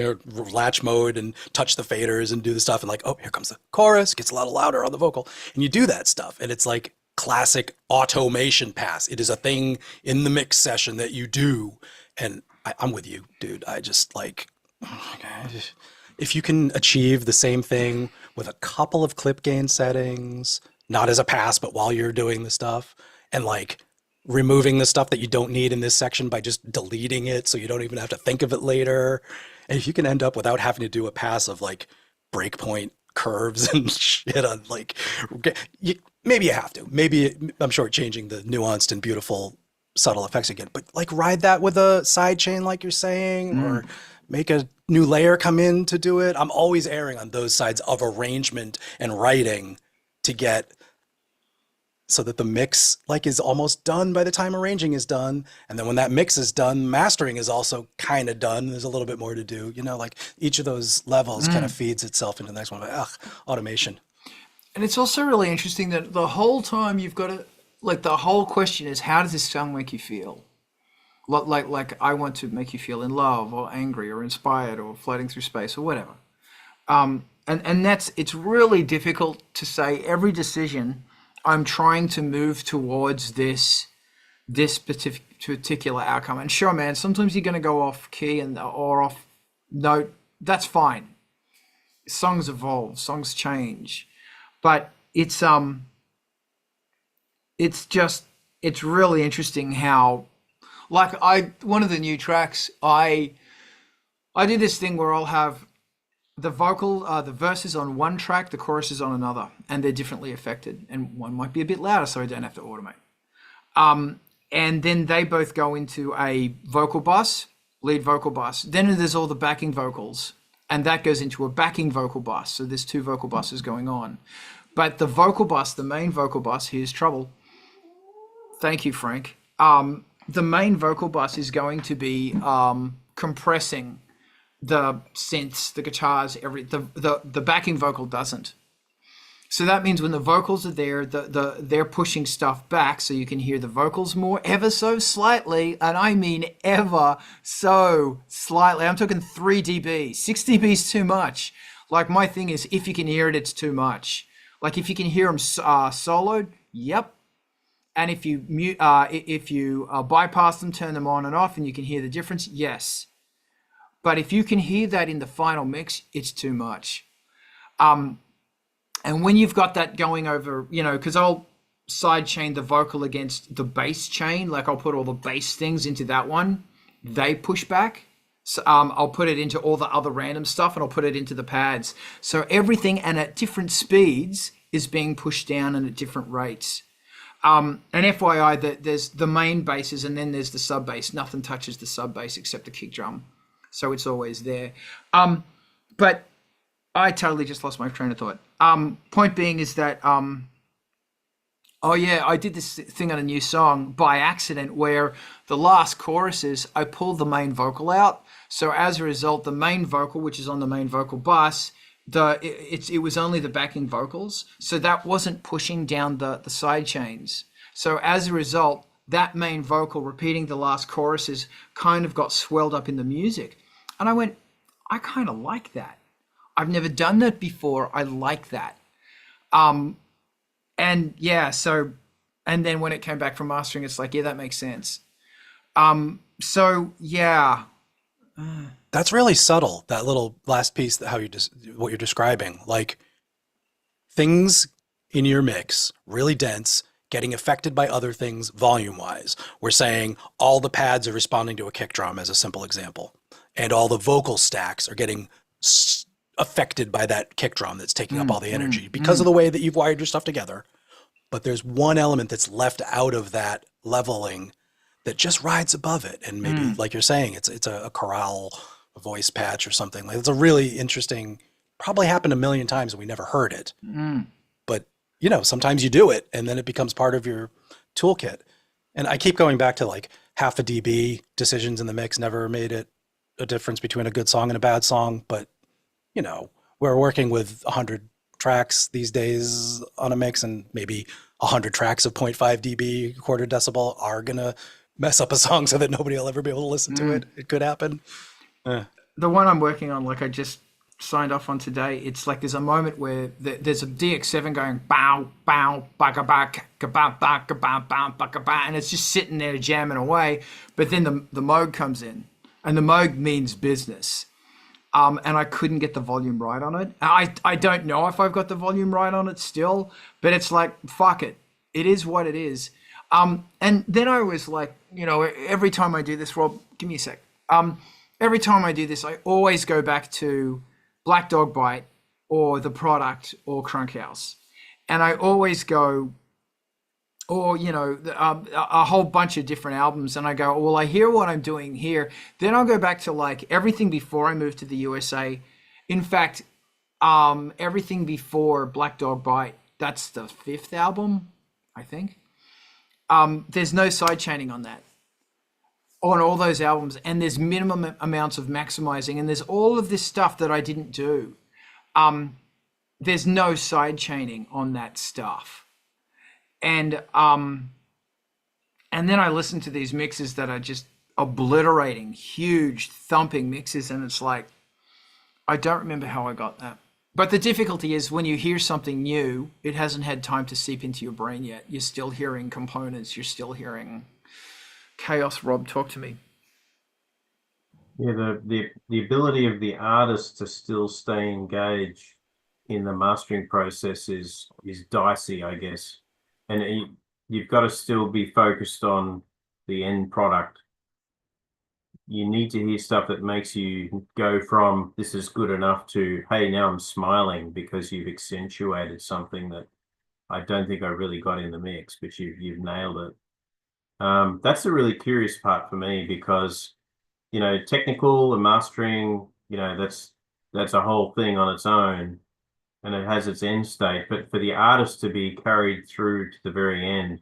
latch mode and touch the faders and do the stuff. And like, oh, here comes the chorus, gets a lot louder on the vocal. And you do that stuff. And it's like, classic automation pass. It is a thing in the mix session that you do. And I'm with you, dude. I just like, if you can achieve the same thing with a couple of clip gain settings, not as a pass, but while you're doing the stuff, and like removing the stuff that you don't need in this section by just deleting it so you don't even have to think of it later. And if you can end up without having to do a pass of like breakpoint curves and shit on like, maybe you have to. Maybe I'm shortchanging the nuanced and beautiful subtle effects again, but like ride that with a side chain like you're saying, or make a new layer come in to do it. I'm always erring on those sides of arrangement and writing to get so that the mix like is almost done by the time arranging is done. And then when that mix is done, mastering is also kind of done. There's a little bit more to do, you know, like each of those levels kind of feeds itself into the next one. But, automation. And it's also really interesting that the whole time you've got to, like, the whole question is, how does this song make you feel? Like I want to make you feel in love or angry or inspired or floating through space or whatever. And it's really difficult to say every decision I'm trying to move towards this particular outcome. And sure, man, sometimes you're going to go off key or off note. That's fine. Songs evolve, songs change, but it's really interesting how, like, one of the new tracks, I did this thing where I'll have the vocal, the verses on one track, the chorus is on another, and they're differently affected. And one might be a bit louder, so I don't have to automate. And then they both go into a vocal bus, lead vocal bus. Then there's all the backing vocals, and that goes into a backing vocal bus. So there's two vocal buses going on. But the vocal bus, the main vocal bus, here's trouble. Thank you, Frank. The main vocal bus is going to be compressing the synths, the guitars, the backing vocal doesn't. So that means when the vocals are there, they're pushing stuff back so you can hear the vocals more, ever so slightly, and I mean ever so slightly. I'm talking 3 dB. 6 dB is too much. Like, my thing is, if you can hear it, it's too much. Like, if you can hear them soloed, yep. And if you bypass them, turn them on and off, and you can hear the difference, yes. But if you can hear that in the final mix, it's too much. And when you've got that going over, you know, because I'll side chain the vocal against the bass chain, like I'll put all the bass things into that one, they push back. So I'll put it into all the other random stuff, and I'll put it into the pads. So everything, and at different speeds, is being pushed down and at different rates. And FYI, that there's the main basses, and then there's the sub bass. Nothing touches the sub bass except the kick drum. So it's always there. But I totally just lost my train of thought. Point being is that, I did this thing on a new song by accident where the last choruses, I pulled the main vocal out. So as a result, the main vocal, which is on the main vocal bus, it was only the backing vocals. So that wasn't pushing down the side chains. So as a result, that main vocal repeating the last choruses kind of got swelled up in the music. And I went, I kind of like that. I've never done that before. I like that. And then when it came back from mastering, it's like, yeah, that makes sense. So yeah. That's really subtle, that little last piece, what you're describing. Like, things in your mix, really dense, getting affected by other things volume-wise. We're saying all the pads are responding to a kick drum as a simple example, and all the vocal stacks are getting affected by that kick drum that's taking up all the energy because of the way that you've wired your stuff together. But there's one element that's left out of that leveling that just rides above it, and maybe, like you're saying, it's a chorale, a voice patch or something. Like, it's a really interesting, probably happened a million times and we never heard it. But, you know, sometimes you do it and then it becomes part of your toolkit. And I keep going back to like half a dB decisions in the mix never made it a difference between a good song and a bad song. But, you know, we're working with 100 tracks these days on a mix, and maybe 100 tracks of 0.5 dB, quarter decibel, are going to mess up a song so that nobody will ever be able to listen to it. It could happen. The one I'm working on, like, I just signed off on today, it's like there's a moment where there's a DX7 going bow, bow, baka bak, kabam, bak, kabam, bam, baka ba, and it's just sitting there jamming away. But then the Moog comes in, and the Moog means business. And I couldn't get the volume right on it. I don't know if I've got the volume right on it still, but it's like, fuck it. It is what it is. And then I was like, every time I do this, Rob, give me a sec. Every time I do this, I always go back to Black Dog Bite or The Product or Crunk House. And I always go, or, a whole bunch of different albums. And I go, well, I hear what I'm doing here. Then I'll go back to like everything before I moved to the USA. In fact, everything before Black Dog Bite, that's the 5th album, I think. There's no side chaining on that, on all those albums, and there's minimum amounts of maximizing, and there's all of this stuff that I didn't do. There's no side chaining on that stuff, and then I listen to these mixes that are just obliterating, huge thumping mixes, and it's like, I don't remember how I got that. But the difficulty is when you hear something new, it hasn't had time to seep into your brain yet. You're still hearing components. You're still hearing chaos. Rob, talk to me. Yeah, the ability of the artist to still stay engaged in the mastering process is dicey, I guess. And you've got to still be focused on the end product. You need to hear stuff that makes you go from this is good enough to, hey, now I'm smiling because you've accentuated something that I don't think I really got in the mix, but you've nailed it. That's the really curious part for me because, technical and mastering, that's a whole thing on its own and it has its end state. But for the artist to be carried through to the very end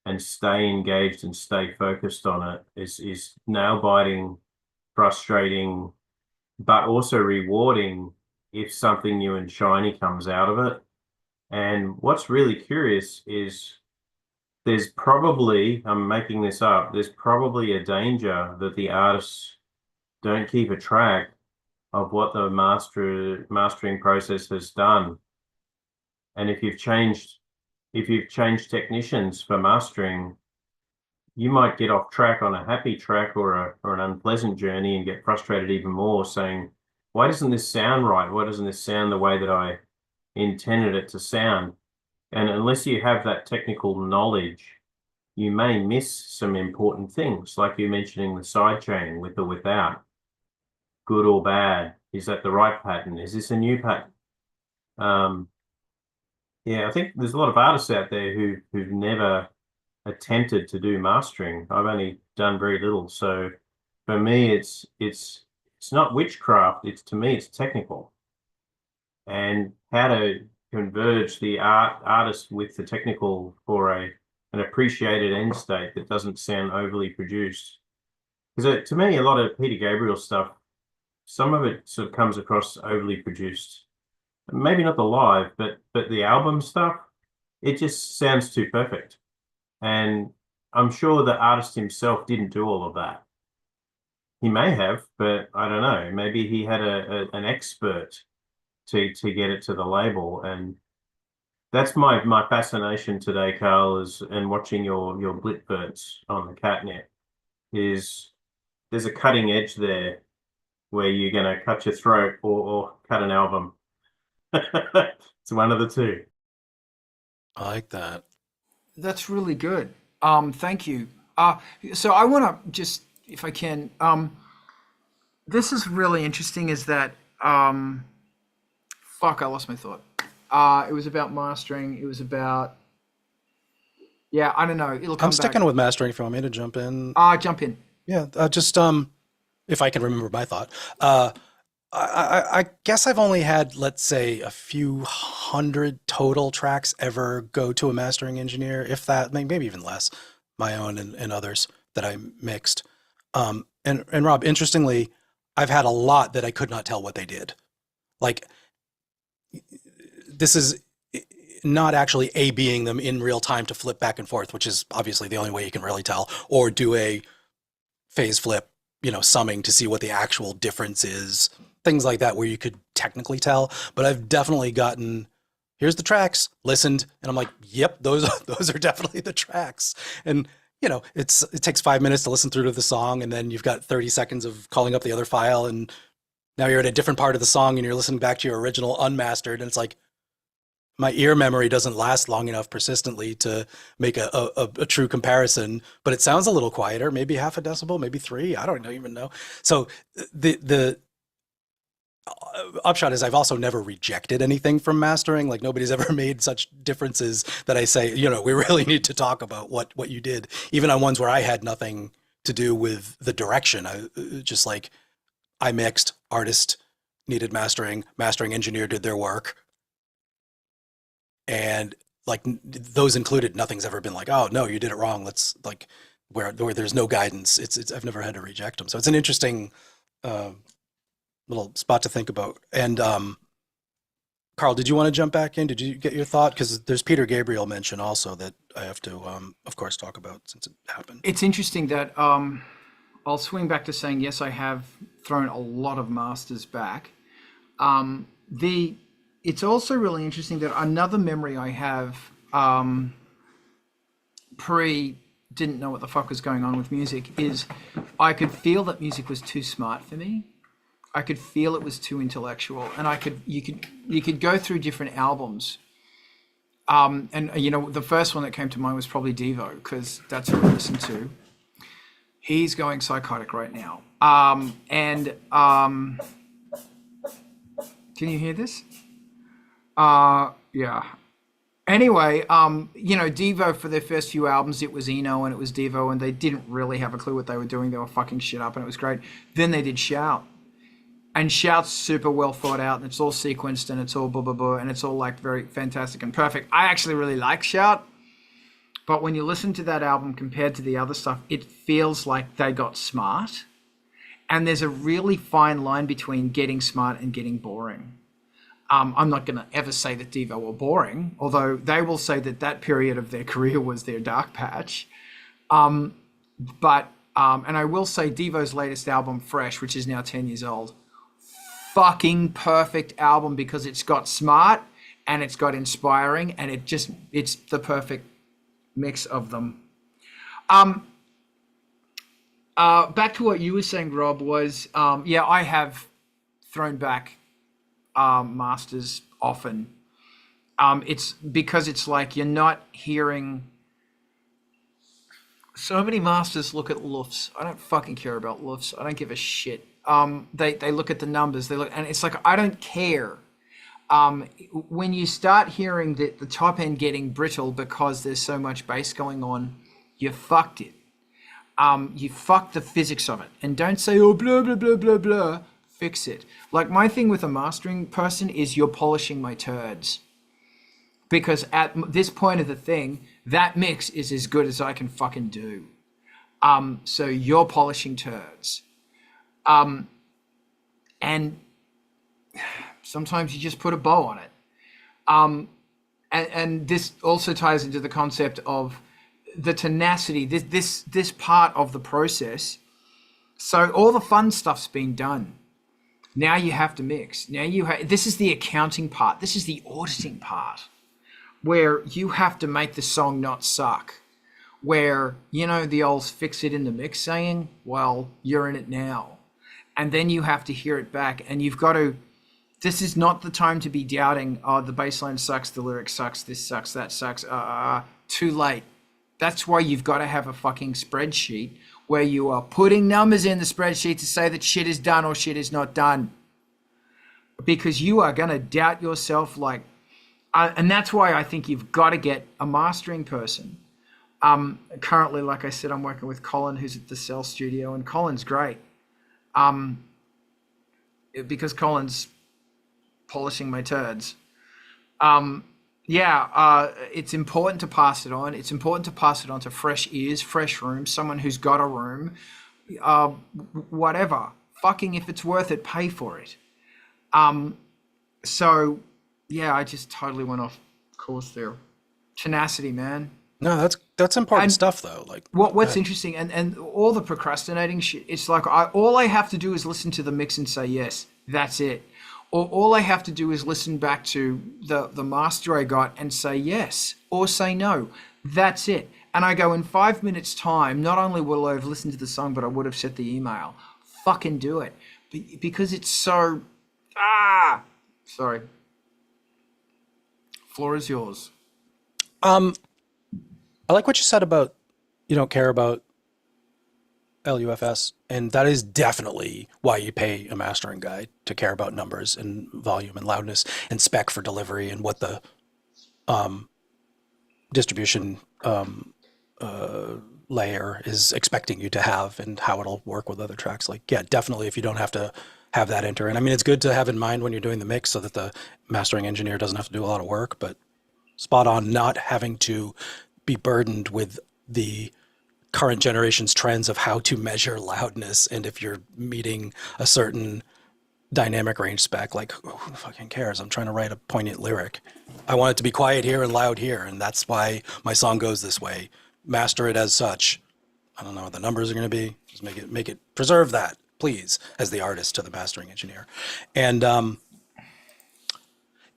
and stay engaged and stay focused on it is nail-biting, frustrating, but also rewarding if something new and shiny comes out of it. And what's really curious is there's probably, I'm making this up, there's probably a danger that the artists don't keep a track of what the mastering process has done. And if you've changed technicians for mastering, you might get off track on a happy track or an unpleasant journey and get frustrated even more, saying, why doesn't this sound right? Why doesn't this sound the way that I intended it to sound? And unless you have that technical knowledge, you may miss some important things, like you mentioning the side chain with or without. Good or bad? Is that the right pattern? Is this a new pattern? Yeah, I think there's a lot of artists out there who've never attempted to do mastering. I've only done very little. So for me, it's not witchcraft. To me, it's technical. And how to converge the artist with the technical for an appreciated end state that doesn't sound overly produced. Because to me, a lot of Peter Gabriel stuff, some of it sort of comes across overly produced. Maybe not the live, but the album stuff, it just sounds too perfect. And I'm sure the artist himself didn't do all of that. He may have, but I don't know. Maybe he had an expert to get it to the label. And that's my fascination today, Carl, and watching your Blitverts on the Catnet, is there's a cutting edge there where you're going to cut your throat or cut an album. It's one of the two. I like that. That's really good. Thank you. So I want to just, if I can, this is really interesting is that, fuck, I lost my thought. It was about mastering. It was about, yeah, I don't know. It'll come I'm sticking back. with mastering if you want me to jump in. Jump in. Yeah, just if I can remember my thought. I guess I've only had, let's say, a few hundred total tracks ever go to a mastering engineer, if that, maybe even less, my own and others that I mixed. And Rob, interestingly, I've had a lot that I could not tell what they did. Like, this is not actually A-Bing them in real time to flip back and forth, which is obviously the only way you can really tell, or do a phase flip, summing to see what the actual difference is. Things like that, where you could technically tell, but I've definitely gotten, here's the tracks, listened, and I'm like, yep, those are definitely the tracks. And you know, it takes 5 minutes to listen through to the song, and then you've got 30 seconds of calling up the other file, and now you're at a different part of the song and you're listening back to your original unmastered, and it's like, my ear memory doesn't last long enough persistently to make a true comparison, but it sounds a little quieter, maybe half a decibel, maybe 3, I don't even know. So the upshot is I've also never rejected anything from mastering. Like nobody's ever made such differences that I say, you know, we really need to talk about what you did, even on ones where I had nothing to do with the direction. Just like I mixed, artist needed mastering engineer did their work. And like those included, nothing's ever been like, oh no, you did it wrong. Let's like where there's no guidance. It's I've never had to reject them. So it's an interesting little spot to think about. And Carl, did you want to jump back in? Did you get your thought? Because there's Peter Gabriel mention also that I have to, of course, talk about since it happened. It's interesting that I'll swing back to saying, yes, I have thrown a lot of masters back. It's also really interesting that another memory I have didn't know what the fuck was going on with music is I could feel that music was too smart for me. I could feel it was too intellectual, and you could go through different albums. And you know, the first one that came to mind was probably Devo, because that's what I listened to. He's going psychotic right now. Can you hear this? Yeah. Anyway, you know, Devo, for their first few albums, it was Eno and it was Devo, and they didn't really have a clue what they were doing. They were fucking shit up, and it was great. Then they did Shout. And Shout's super well thought out, and it's all sequenced, and it's all blah, blah, blah, and it's all like very fantastic and perfect. I actually really like Shout, but when you listen to that album compared to the other stuff, it feels like they got smart. And there's a really fine line between getting smart and getting boring. I'm not going to ever say that Devo were boring, although they will say that that period of their career was their dark patch. And I will say Devo's latest album, Fresh, which is now 10 years old, fucking perfect album because it's got smart and it's got inspiring, and it's the perfect mix of them. Back to what you were saying, Rob, was, yeah, I have thrown back masters often. It's because it's like you're not hearing. So many masters look at loofs. I don't fucking care about loofs. I don't give a shit. They look at the numbers. They look, and it's like, I don't care. When you start hearing that the top end getting brittle because there's so much bass going on, you fucked it. You fucked the physics of it. And don't say, oh, blah, blah, blah, blah, blah. Fix it. Like, my thing with a mastering person is you're polishing my turds. Because at this point of the thing, that mix is as good as I can fucking do. So you're polishing turds. And sometimes you just put a bow on it. And this also ties into the concept of the tenacity, this part of the process. So all the fun stuff's been done. Now you have to mix. Now this is the accounting part. This is the auditing part, where you have to make the song not suck. Where, you know, the old fix it in the mix saying, well, you're in it now. And then you have to hear it back, and you've got to, this is not the time to be doubting, oh, the bass line sucks, the lyric sucks, this sucks, that sucks. Too late. That's why you've got to have a fucking spreadsheet where you are putting numbers in the spreadsheet to say that shit is done or shit is not done. Because you are going to doubt yourself like, and that's why I think you've got to get a mastering person. Currently, like I said, I'm working with Colin, who's at the Cell Studio, and Colin's great. Because Colin's polishing my turds. It's important to pass it on. It's important to pass it on to fresh ears, fresh rooms, someone who's got a room, whatever. Fucking, if it's worth it, pay for it. So, yeah, I just totally went off course there. Tenacity, man. No, that's important stuff, though. Like, what's interesting, and all the procrastinating shit, it's like all I have to do is listen to the mix and say, yes, that's it. or all I have to do is listen back to the master I got and say yes or say no. That's it. And I go, in 5 minutes time, not only will I have listened to the song, but I would have sent the email. Fucking do it. Because it's so, sorry. Floor is yours. I like what you said about you don't care about LUFS, and that is definitely why you pay a mastering guy, to care about numbers and volume and loudness and spec for delivery and what the distribution layer is expecting you to have and how it'll work with other tracks. Like, yeah, definitely if you don't have to have that enter. And I mean, it's good to have in mind when you're doing the mix so that the mastering engineer doesn't have to do a lot of work, but spot on not having to be burdened with the current generation's trends of how to measure loudness. And if you're meeting a certain dynamic range spec, like, who fucking cares? I'm trying to write a poignant lyric. I want it to be quiet here and loud here. And that's why my song goes this way. Master it as such. I don't know what the numbers are going to be. Just make it preserve that, please, as the artist to the mastering engineer. And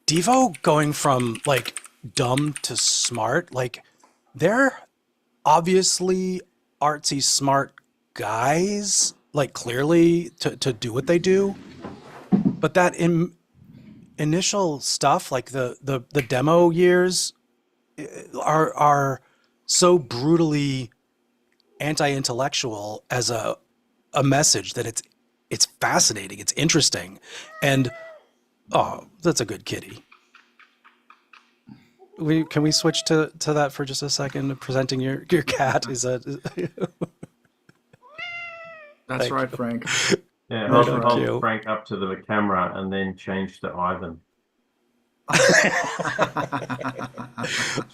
Devo going from like dumb to smart, like they're obviously artsy smart guys, like clearly to do what they do. But that initial stuff, like the demo years are so brutally anti-intellectual as a message that it's fascinating, it's interesting, and that's a good kitty. Can we switch to that for just a second? Presenting your cat is a. That's right, Frank. Yeah, Thank hold you. Frank up to the camera and then change to Ivan.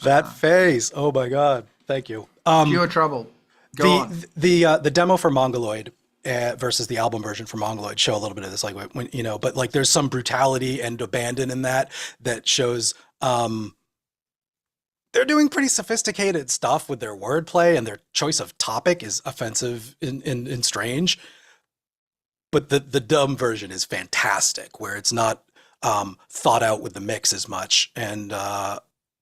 That face! Oh my God! Thank you. Pure trouble. Go on. The demo for Mongoloid versus the album version for Mongoloid show a little bit of this, like when but like there's some brutality and abandon in that shows. They're doing pretty sophisticated stuff with their wordplay, and their choice of topic is offensive and strange. But the dumb version is fantastic, where it's not thought out with the mix as much. And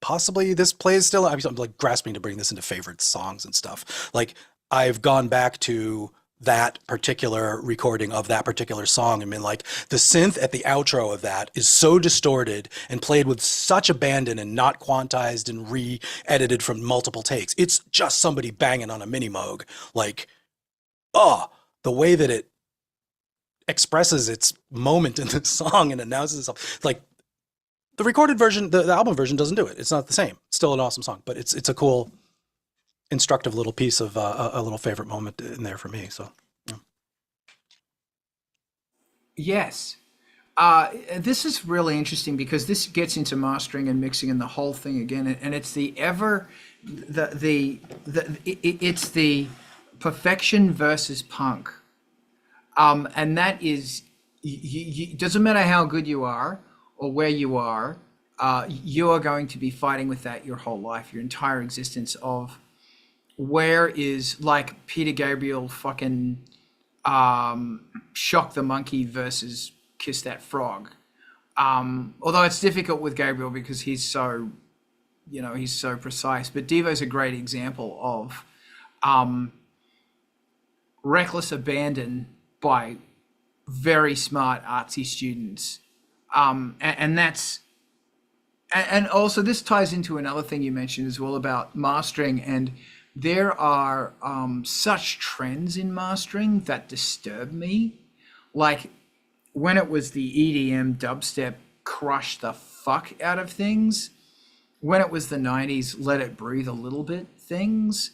possibly this plays still. I'm like grasping to bring this into favorite songs and stuff. Like I've gone back to that particular recording of that particular song and been like, the synth at the outro of that is so distorted and played with such abandon and not quantized and re-edited from multiple takes. It's just somebody banging on a mini moog. Like, the way that it expresses its moment in the song and announces itself. Like the recorded version, the album version doesn't do it. It's not the same. It's still an awesome song, but it's a cool, instructive little piece of a little favorite moment in there for me. So, yeah. Yes. This is really interesting because this gets into mastering and mixing and the whole thing again, and it's it's the perfection versus punk, and that is, doesn't matter how good you are or where you are going to be fighting with that your whole life, your entire existence of where is, like Peter Gabriel fucking Shock the Monkey versus Kiss That Frog. Although it's difficult with Gabriel because he's so precise. But Devo's a great example of reckless abandon by very smart artsy students. And also this ties into another thing you mentioned as well about mastering, and there are such trends in mastering that disturb me. Like when it was the EDM dubstep crushed the fuck out of things, when it was the 90s let it breathe a little bit things.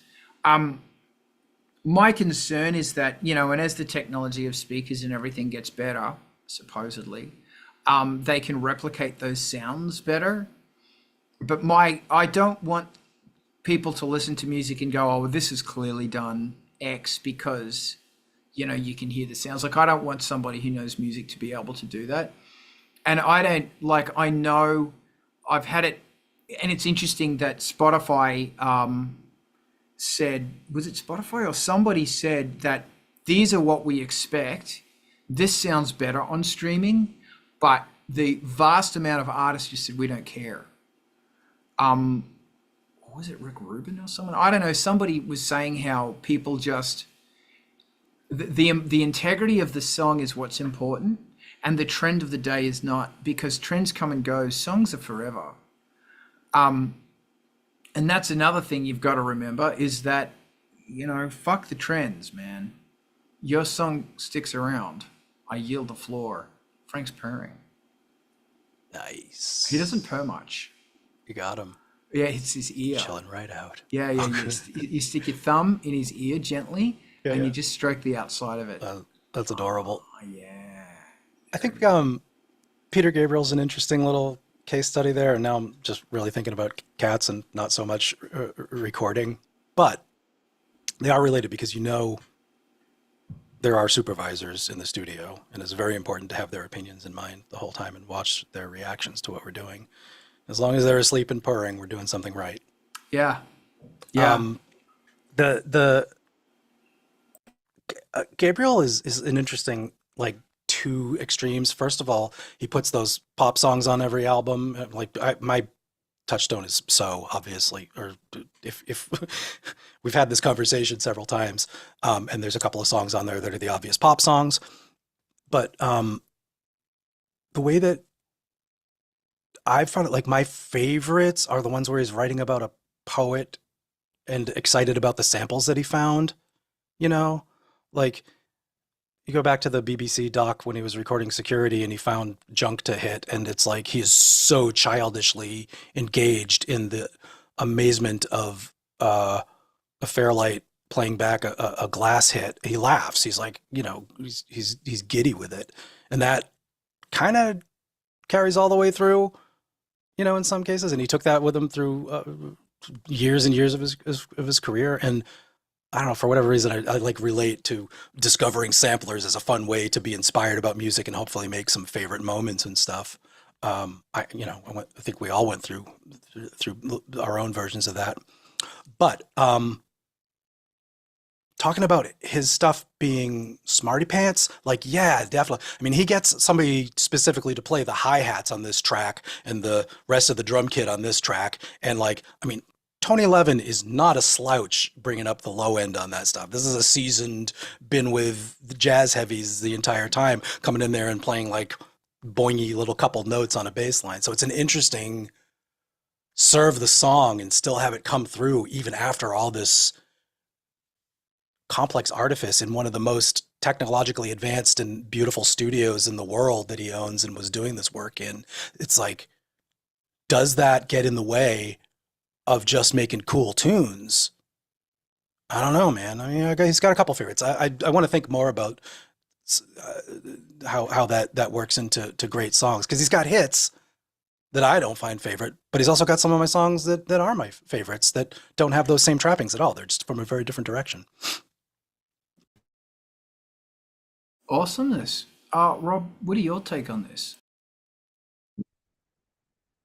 My concern is that, and as the technology of speakers and everything gets better, supposedly, they can replicate those sounds better. But I don't want people to listen to music and go, oh, this is clearly done X because, you can hear the sounds. Like, I don't want somebody who knows music to be able to do that. And I know I've had it, and it's interesting that Spotify said, was it Spotify or somebody said that these are what we expect. This sounds better on streaming, but the vast amount of artists just said we don't care. Was it Rick Rubin or someone? I don't know. Somebody was saying how people just the integrity of the song is what's important, and the trend of the day is not, because trends come and go. Songs are forever. And that's another thing you've got to remember is that, you know, fuck the trends, man. Your song sticks around. I yield the floor. Frank's purring. Nice. He doesn't purr much. You got him. Yeah, it's his ear. Chilling right out. Yeah. You stick your thumb in his ear gently, and yeah. you just stroke the outside of it. That's adorable. Oh, yeah. I think Peter Gabriel's an interesting little case study there, and now I'm just really thinking about cats and not so much recording, but they are related because, you know, there are supervisors in the studio, and it's very important to have their opinions in mind the whole time and watch their reactions to what we're doing. As long as they're asleep and purring, we're doing something right. Yeah. Gabriel is an interesting, like, two extremes. First of all, he puts those pop songs on every album. Like, my touchstone is So, obviously, or if we've had this conversation several times, and there's a couple of songs on there that are the obvious pop songs, but the way that I've found it, like, my favorites are the ones where he's writing about a poet and excited about the samples that he found, you know, like, you go back to the BBC doc when he was recording Security and he found Junk to hit, and it's like he is so childishly engaged in the amazement of a Fairlight playing back a Glass hit. He laughs. He's like, you know, he's giddy with it, and that kind of carries all the way through, you know, in some cases. And he took that with him through years and years of his career. And I don't know, for whatever reason, I like relate to discovering samplers as a fun way to be inspired about music and hopefully make some favorite moments and stuff. I think we all went through our own versions of that. But talking about his stuff being smarty pants, like, yeah, definitely. I mean, he gets somebody specifically to play the hi-hats on this track and the rest of the drum kit on this track. And, like, I mean, Tony Levin is not a slouch bringing up the low end on that stuff. This is a seasoned, been with the jazz heavies the entire time, coming in there and playing, like, boingy little couple notes on a bass line. So it's an interesting serve the song and still have it come through even after all this complex artifice in one of the most technologically advanced and beautiful studios in the world that he owns and was doing this work in. It's like, does that get in the way of just making cool tunes? I don't know, man. I mean, he's got a couple favorites. I want to think more about how that works into great songs, because he's got hits that I don't find favorite, but he's also got some of my songs that are my favorites that don't have those same trappings at all. They're just from a very different direction. Awesomeness. Rob, what are your take on this?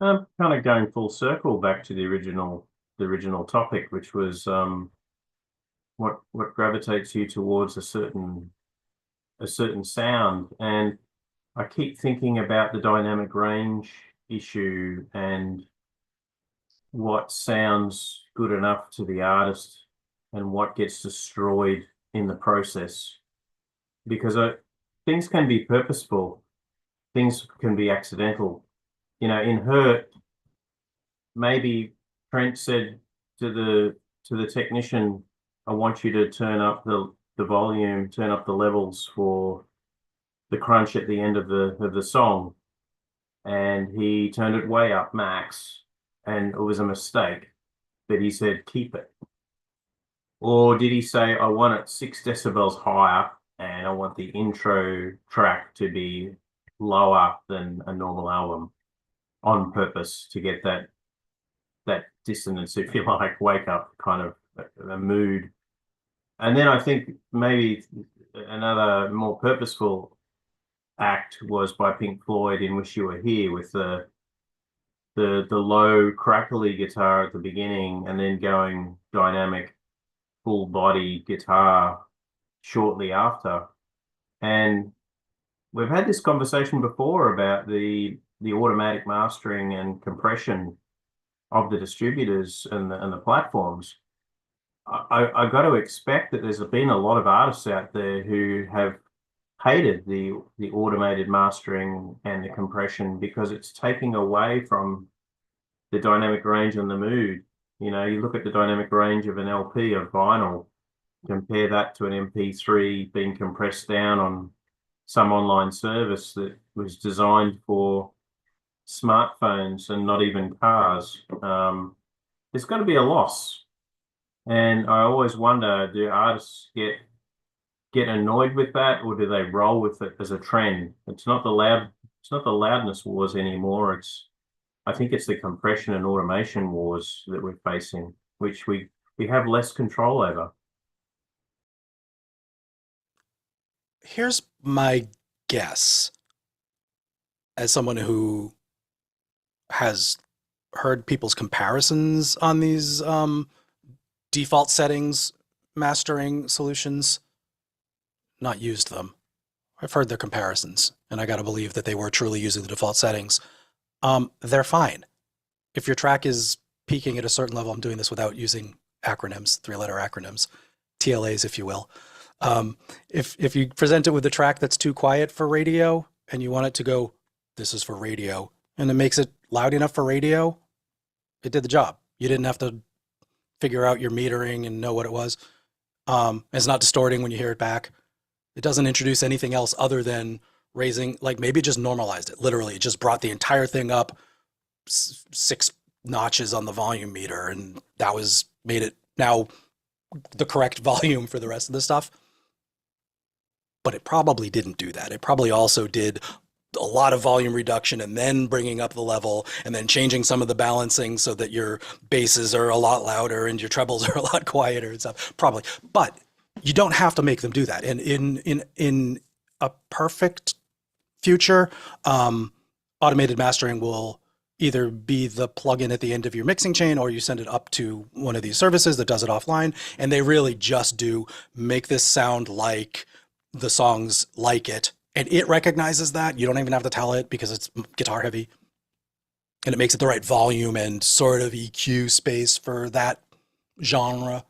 I'm kind of going full circle back to the original topic, which was what gravitates you towards a certain sound. And I keep thinking about the dynamic range issue and what sounds good enough to the artist and what gets destroyed in the process. Because things can be purposeful, things can be accidental. You know, in Hurt, maybe Trent said to the technician, I want you to turn up the volume, turn up the levels for the crunch at the end of the song. And he turned it way up max, and it was a mistake. But he said, keep it. Or did he say, I want it 6 decibels higher, and I want the intro track to be lower than a normal album, on purpose to get that dissonance, if you like, wake up kind of a mood. And then I think maybe another more purposeful act was by Pink Floyd in Wish You Were Here, with the low crackly guitar at the beginning and then going dynamic full body guitar shortly after. And we've had this conversation before about the automatic mastering and compression of the distributors and the platforms. I got to expect that there's been a lot of artists out there who have hated the automated mastering and the compression because it's taking away from the dynamic range and the mood. You know, you look at the dynamic range of an LP of vinyl, compare that to an MP3 being compressed down on some online service that was designed for smartphones and not even cars. There's got to be a loss. And I always wonder, do artists get annoyed with that, or do they roll with it as a trend? It's not the loudness wars anymore. I think it's the compression and automation wars that we're facing, which we have less control over. Here's my guess, as someone who has heard people's comparisons on these default settings mastering solutions, not used them. I've heard their comparisons, and I got to believe that they were truly using the default settings. They're fine. If your track is peaking at a certain level, I'm doing this without using acronyms, 3-letter acronyms, TLAs, if you will. If you present it with a track that's too quiet for radio and you want it to go, this is for radio, and it makes it loud enough for radio, it did the job. You didn't have to figure out your metering and know what it was. It's not distorting when you hear it back. It doesn't introduce anything else other than raising, like maybe it just normalized it. Literally, it just brought the entire thing up 6 notches on the volume meter, and that made it now the correct volume for the rest of the stuff. But it probably didn't do that. It probably also did a lot of volume reduction and then bringing up the level and then changing some of the balancing so that your basses are a lot louder and your trebles are a lot quieter and stuff. Probably. But you don't have to make them do that. And in a perfect future, automated mastering will either be the plugin at the end of your mixing chain, or you send it up to one of these services that does it offline, and they really just do make this sound like the songs like it, and it recognizes that. You don't even have to tell it because it's guitar heavy, and it makes it the right volume and sort of EQ space for that genre.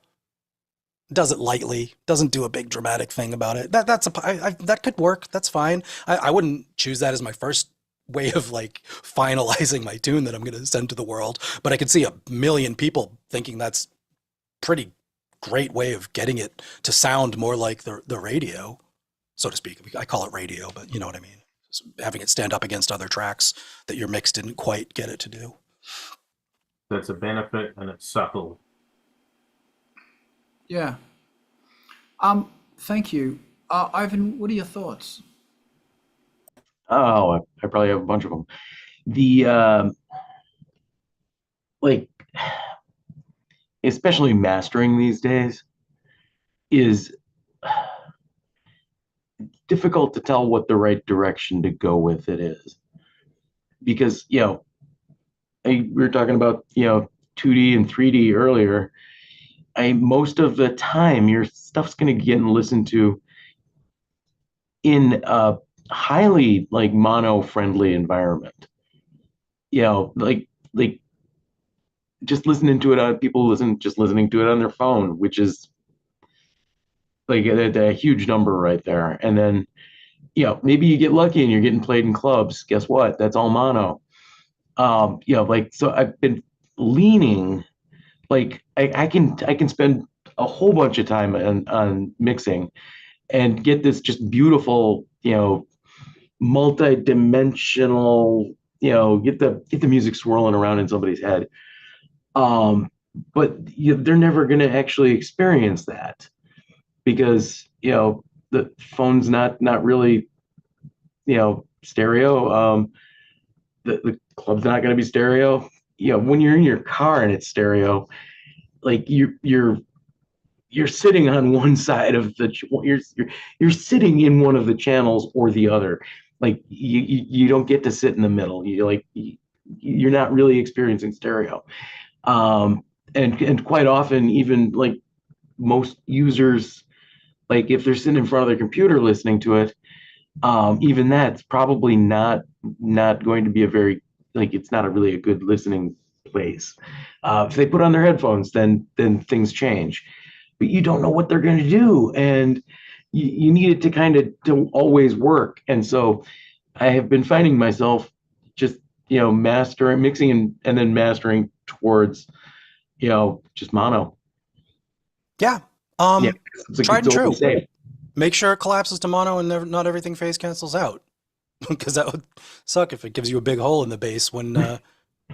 Does it lightly, doesn't do a big dramatic thing about it. That could work. That's fine. I wouldn't choose that as my first way of like finalizing my tune that I'm going to send to the world, but I could see a million people thinking that's pretty great way of getting it to sound more like the radio, so to speak. I call it radio, but you know what I mean. Just having it stand up against other tracks that your mix didn't quite get it to do. That's a benefit, and it's subtle. Yeah. Thank you. Ivan, what are your thoughts? Oh, I probably have a bunch of them. The like, especially mastering these days is difficult to tell what the right direction to go with it is, because we were talking about 2D and 3D earlier. Most of the time your stuff's going to get listened to in a highly like mono friendly environment, like just listening to it on listening to it on their phone, which is like a huge number right there. And then maybe you get lucky and you're getting played in clubs. Guess what? That's all mono. So I've been leaning, like I can spend a whole bunch of time on mixing and get this just beautiful, multi-dimensional, get the music swirling around in somebody's head. But they're never going to actually experience that because, the phone's not really, stereo. The club's not going to be stereo. When you're in your car and it's stereo, like you're sitting on one side of you're sitting in one of the channels or the other. Like you don't get to sit in the middle. You're not really experiencing stereo. And quite often, even like most users, like if they're sitting in front of their computer listening to it, even that's probably not going to be a very like it's not a really a good listening place. If they put on their headphones, then things change, but you don't know what they're going to do, and you need it to kind of to always work. And so I have been finding myself just mastering, mixing, and then mastering towards just mono. Yeah. Yeah, it's like Tried and it's always true. safe. Make sure it collapses to mono and not everything phase cancels out. Because that would suck if it gives you a big hole in the bass when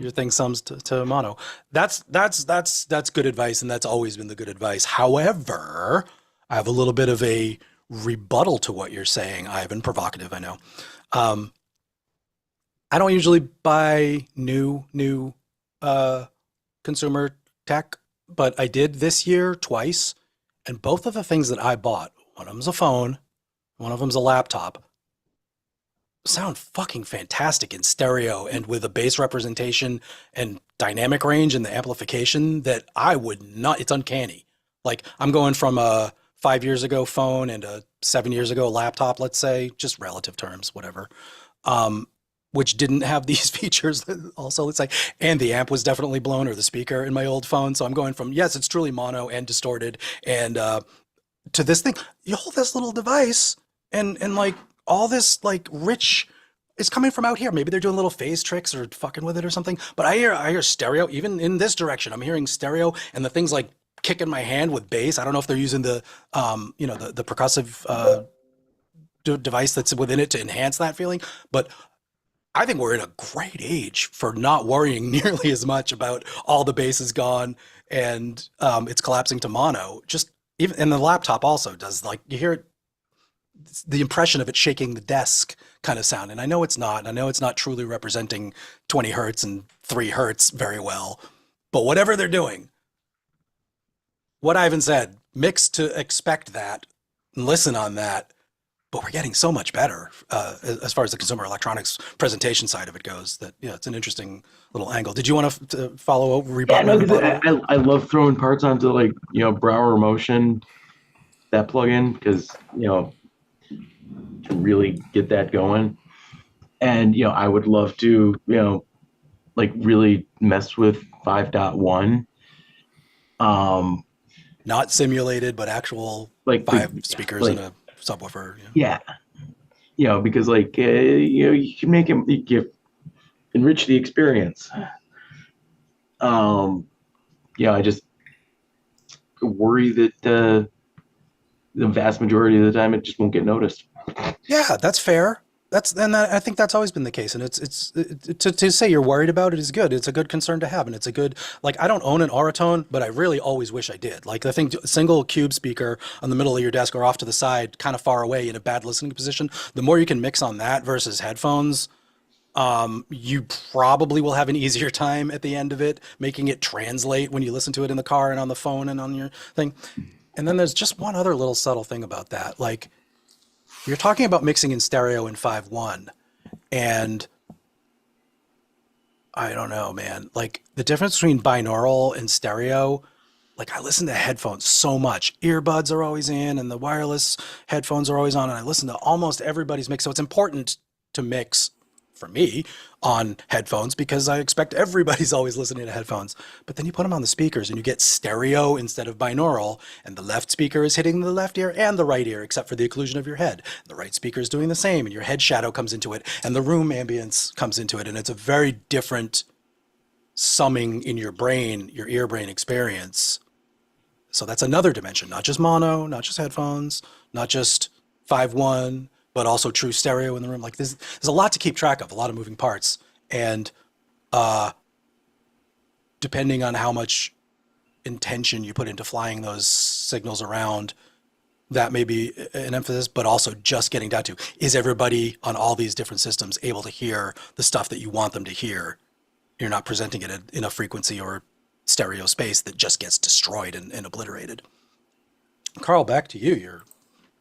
your thing sums to mono. That's good advice, and that's always been the good advice. However, I have a little bit of a rebuttal to what you're saying, Ivan. Provocative, I know. I don't usually buy new consumer tech, but I did this year twice, and both of the things that I bought, one of them's a phone, one of them's a laptop, sound fucking fantastic in stereo and with a bass representation and dynamic range and the amplification that I would not, it's uncanny. Like I'm going from a 5 years ago phone and a 7 years ago laptop, let's say, just relative terms, whatever, which didn't have these features also, let's say, and the amp was definitely blown, or the speaker in my old phone. So I'm going from, yes, it's truly mono and distorted, and to this thing, you hold this little device and like, all this like rich is coming from out here. Maybe they're doing little phase tricks or fucking with it or something. But I hear stereo even in this direction. I'm hearing stereo, and the thing's like kicking my hand with bass. I don't know if they're using the the percussive device that's within it to enhance that feeling. But I think we're in a great age for not worrying nearly as much about all the bass is gone and it's collapsing to mono. Just even, and the laptop also does, like, you hear it, the impression of it shaking the desk kind of sound. And I know it's not truly representing 20 hertz and 3 hertz very well, but whatever they're doing, what Ivan said, mix to expect that and listen on that. But we're getting so much better as far as the consumer electronics presentation side of it goes, that, yeah, it's an interesting little angle. Did you want to follow up? Yeah, no, I love throwing parts onto, like, Brower Motion, that plugin, because, to really get that going. And, I would love to, like, really mess with 5.1. Not simulated, but actual, like, 5 speakers, like, and a subwoofer. Yeah. Because, like, you can make it, enrich the experience. I just worry that the vast majority of the time it just won't get noticed. Yeah, that's fair. I think that's always been the case, and it's to say you're worried about it is good. It's a good concern to have, and it's a good, like, I don't own an Auratone, but I really always wish I did. Like, the thing, single cube speaker on the middle of your desk or off to the side, kind of far away in a bad listening position. The more you can mix on that versus headphones, you probably will have an easier time at the end of it, making it translate when you listen to it in the car and on the phone and on your thing. And then there's just one other little subtle thing about that, like, you're talking about mixing in stereo in 5.1, and I don't know, man. Like, the difference between binaural and stereo, like, I listen to headphones so much. Earbuds are always in, and the wireless headphones are always on, and I listen to almost everybody's mix. So it's important to mix, for me, on headphones, because I expect everybody's always listening to headphones. But then you put them on the speakers and you get stereo instead of binaural, and the left speaker is hitting the left ear and the right ear, except for the occlusion of your head. The right speaker is doing the same, and your head shadow comes into it, and the room ambience comes into it, and it's a very different summing in your brain, your ear brain experience. So that's another dimension, not just mono, not just headphones, not just 5.1, but also true stereo in the room. Like, there's a lot to keep track of, a lot of moving parts. And depending on how much intention you put into flying those signals around, that may be an emphasis, but also just getting down to, is everybody on all these different systems able to hear the stuff that you want them to hear? You're not presenting it in a frequency or stereo space that just gets destroyed and obliterated. Carl, back to you. You're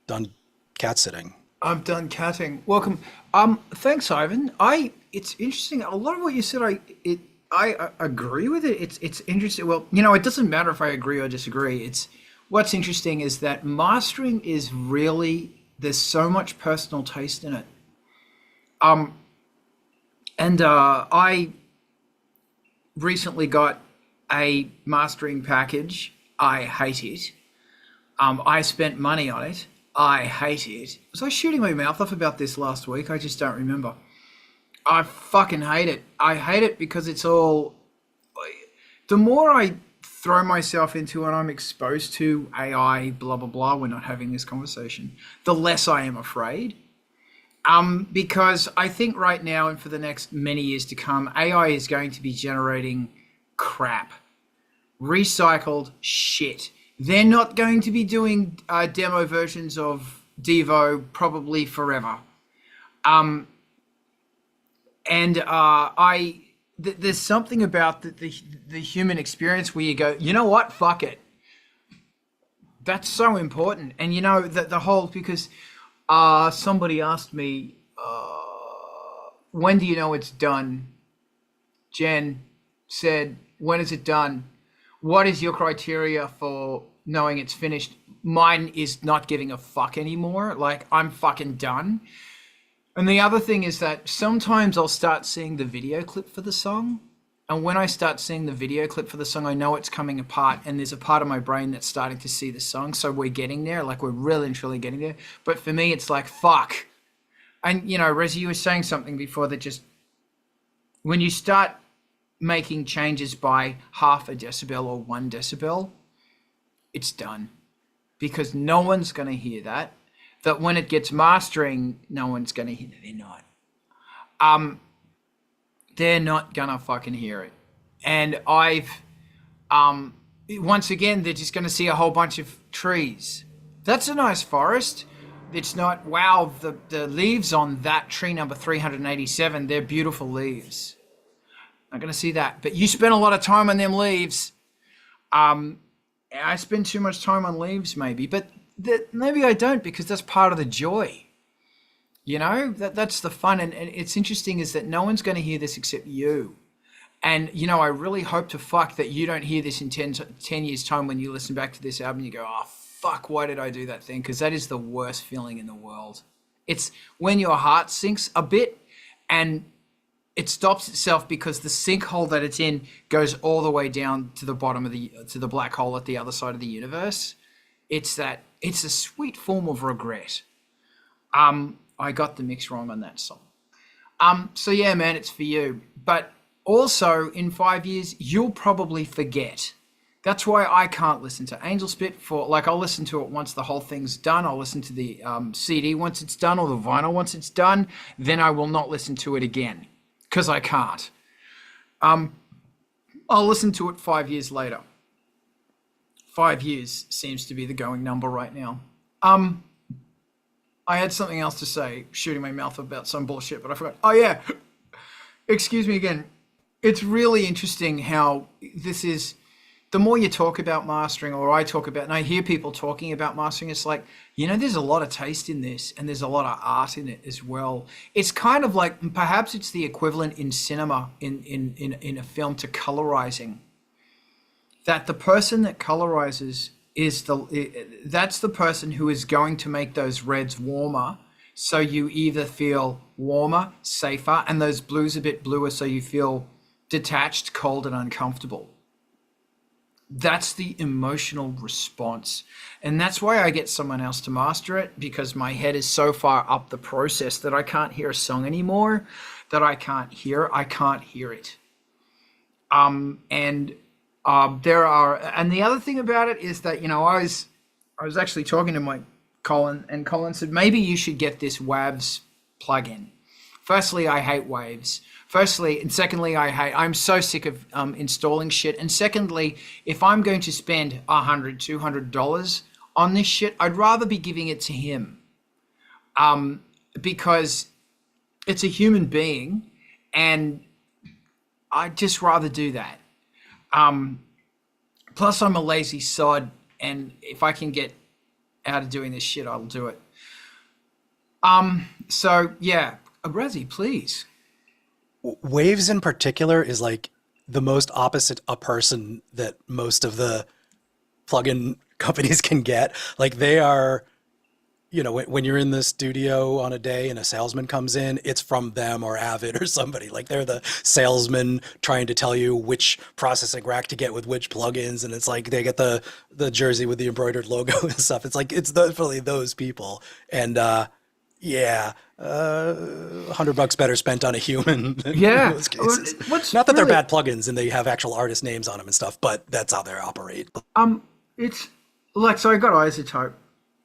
done cat sitting. I'm done catting. Welcome. Thanks, Ivan. It's interesting. A lot of what you said, I agree with it. It's interesting. Well, it doesn't matter if I agree or disagree. What's interesting is that mastering is really there's so much personal taste in it. I recently got a mastering package. I hate it. I spent money on it. I hate it. Was I shooting my mouth off about this last week? I just don't remember. I fucking hate it. I hate it because it's all... The more I throw myself into and I'm exposed to AI, blah, blah, blah, we're not having this conversation, the less I am afraid. Because I think right now and for the next many years to come, AI is going to be generating crap. Recycled shit. They're not going to be doing demo versions of Devo probably forever. There's something about the human experience where you go, you know what, fuck it. That's so important. And you know, the whole, because somebody asked me, when do you know it's done? Jen said, when is it done? What is your criteria for knowing it's finished? Mine is not giving a fuck anymore. Like, I'm fucking done. And the other thing is that sometimes I'll start seeing the video clip for the song. And when I start seeing the video clip for the song, I know it's coming apart. And there's a part of my brain that's starting to see the song. So we're getting there. Like, we're really and truly getting there. But for me, it's like, fuck. And, you know, Rezi, you were saying something before that just... When you start making changes by half a decibel or 1 decibel, it's done. Because no one's going to hear that. That when it gets mastering, no one's going to hear it. They're not. They're not going to fucking hear it. And once again, they're just going to see a whole bunch of trees. That's a nice forest. It's not, wow, the leaves on that tree number 387, they're beautiful leaves. Not going to see that. But you spend a lot of time on them leaves. I spend too much time on leaves maybe, but maybe I don't, because that's part of the joy. You know, that's the fun. And it's interesting is that no one's going to hear this except you. And, you know, I really hope to fuck that you don't hear this in 10 years time when you listen back to this album and you go, oh, fuck, why did I do that thing? Because that is the worst feeling in the world. It's when your heart sinks a bit and it stops itself because the sinkhole that it's in goes all the way down to the bottom of to the black hole at the other side of the universe. It's a sweet form of regret. I got the mix wrong on that song. So yeah, man, it's for you. But also in 5 years, you'll probably forget. That's why I can't listen to Angelspit I'll listen to it once the whole thing's done. I'll listen to the CD once it's done or the vinyl once it's done. Then I will not listen to it again because I can't. I'll listen to it 5 years later. 5 years seems to be the going number right now. I had something else to say, shooting my mouth about some bullshit, but I forgot. Oh yeah, excuse me again. It's really interesting how this is, the more you talk about mastering, or I talk about, and I hear people talking about mastering, it's like, you know, there's a lot of taste in this and there's a lot of art in it as well. It's kind of like, perhaps it's the equivalent in cinema, in a film, to colorizing. That the person that colorizes that's the person who is going to make those reds warmer, so you either feel warmer, safer, and those blues a bit bluer, so you feel detached, cold, and uncomfortable. That's the emotional response. And that's why I get someone else to master it, because my head is so far up the process that I can't hear a song anymore, that I can't hear it. And the other thing about it is that, you know, I was actually talking to Colin, and Colin said, maybe you should get this WAVs plugin. Firstly, I hate waves. And secondly, I'm so sick of installing shit. And secondly, if I'm going to spend $100, $200 on this shit, I'd rather be giving it to him. Because it's a human being and I'd just rather do that. Plus I'm a lazy sod, and if I can get out of doing this shit, I'll do it. So yeah, Razi, please. Waves in particular is like the most opposite a person that most of the plugin companies can get. Like, they are, you know, when you're in the studio on a day and a salesman comes in, it's from them or Avid or somebody. Like they're the salesman trying to tell you which processing rack to get with which plugins, and it's like they get the jersey with the embroidered logo and stuff. It's like it's definitely those people, and yeah, $100 better spent on a human in Yeah. most cases. What's Not that they're really- bad plugins and they have actual artist names on them and stuff, but that's how they operate. It's like, so I got Isotope.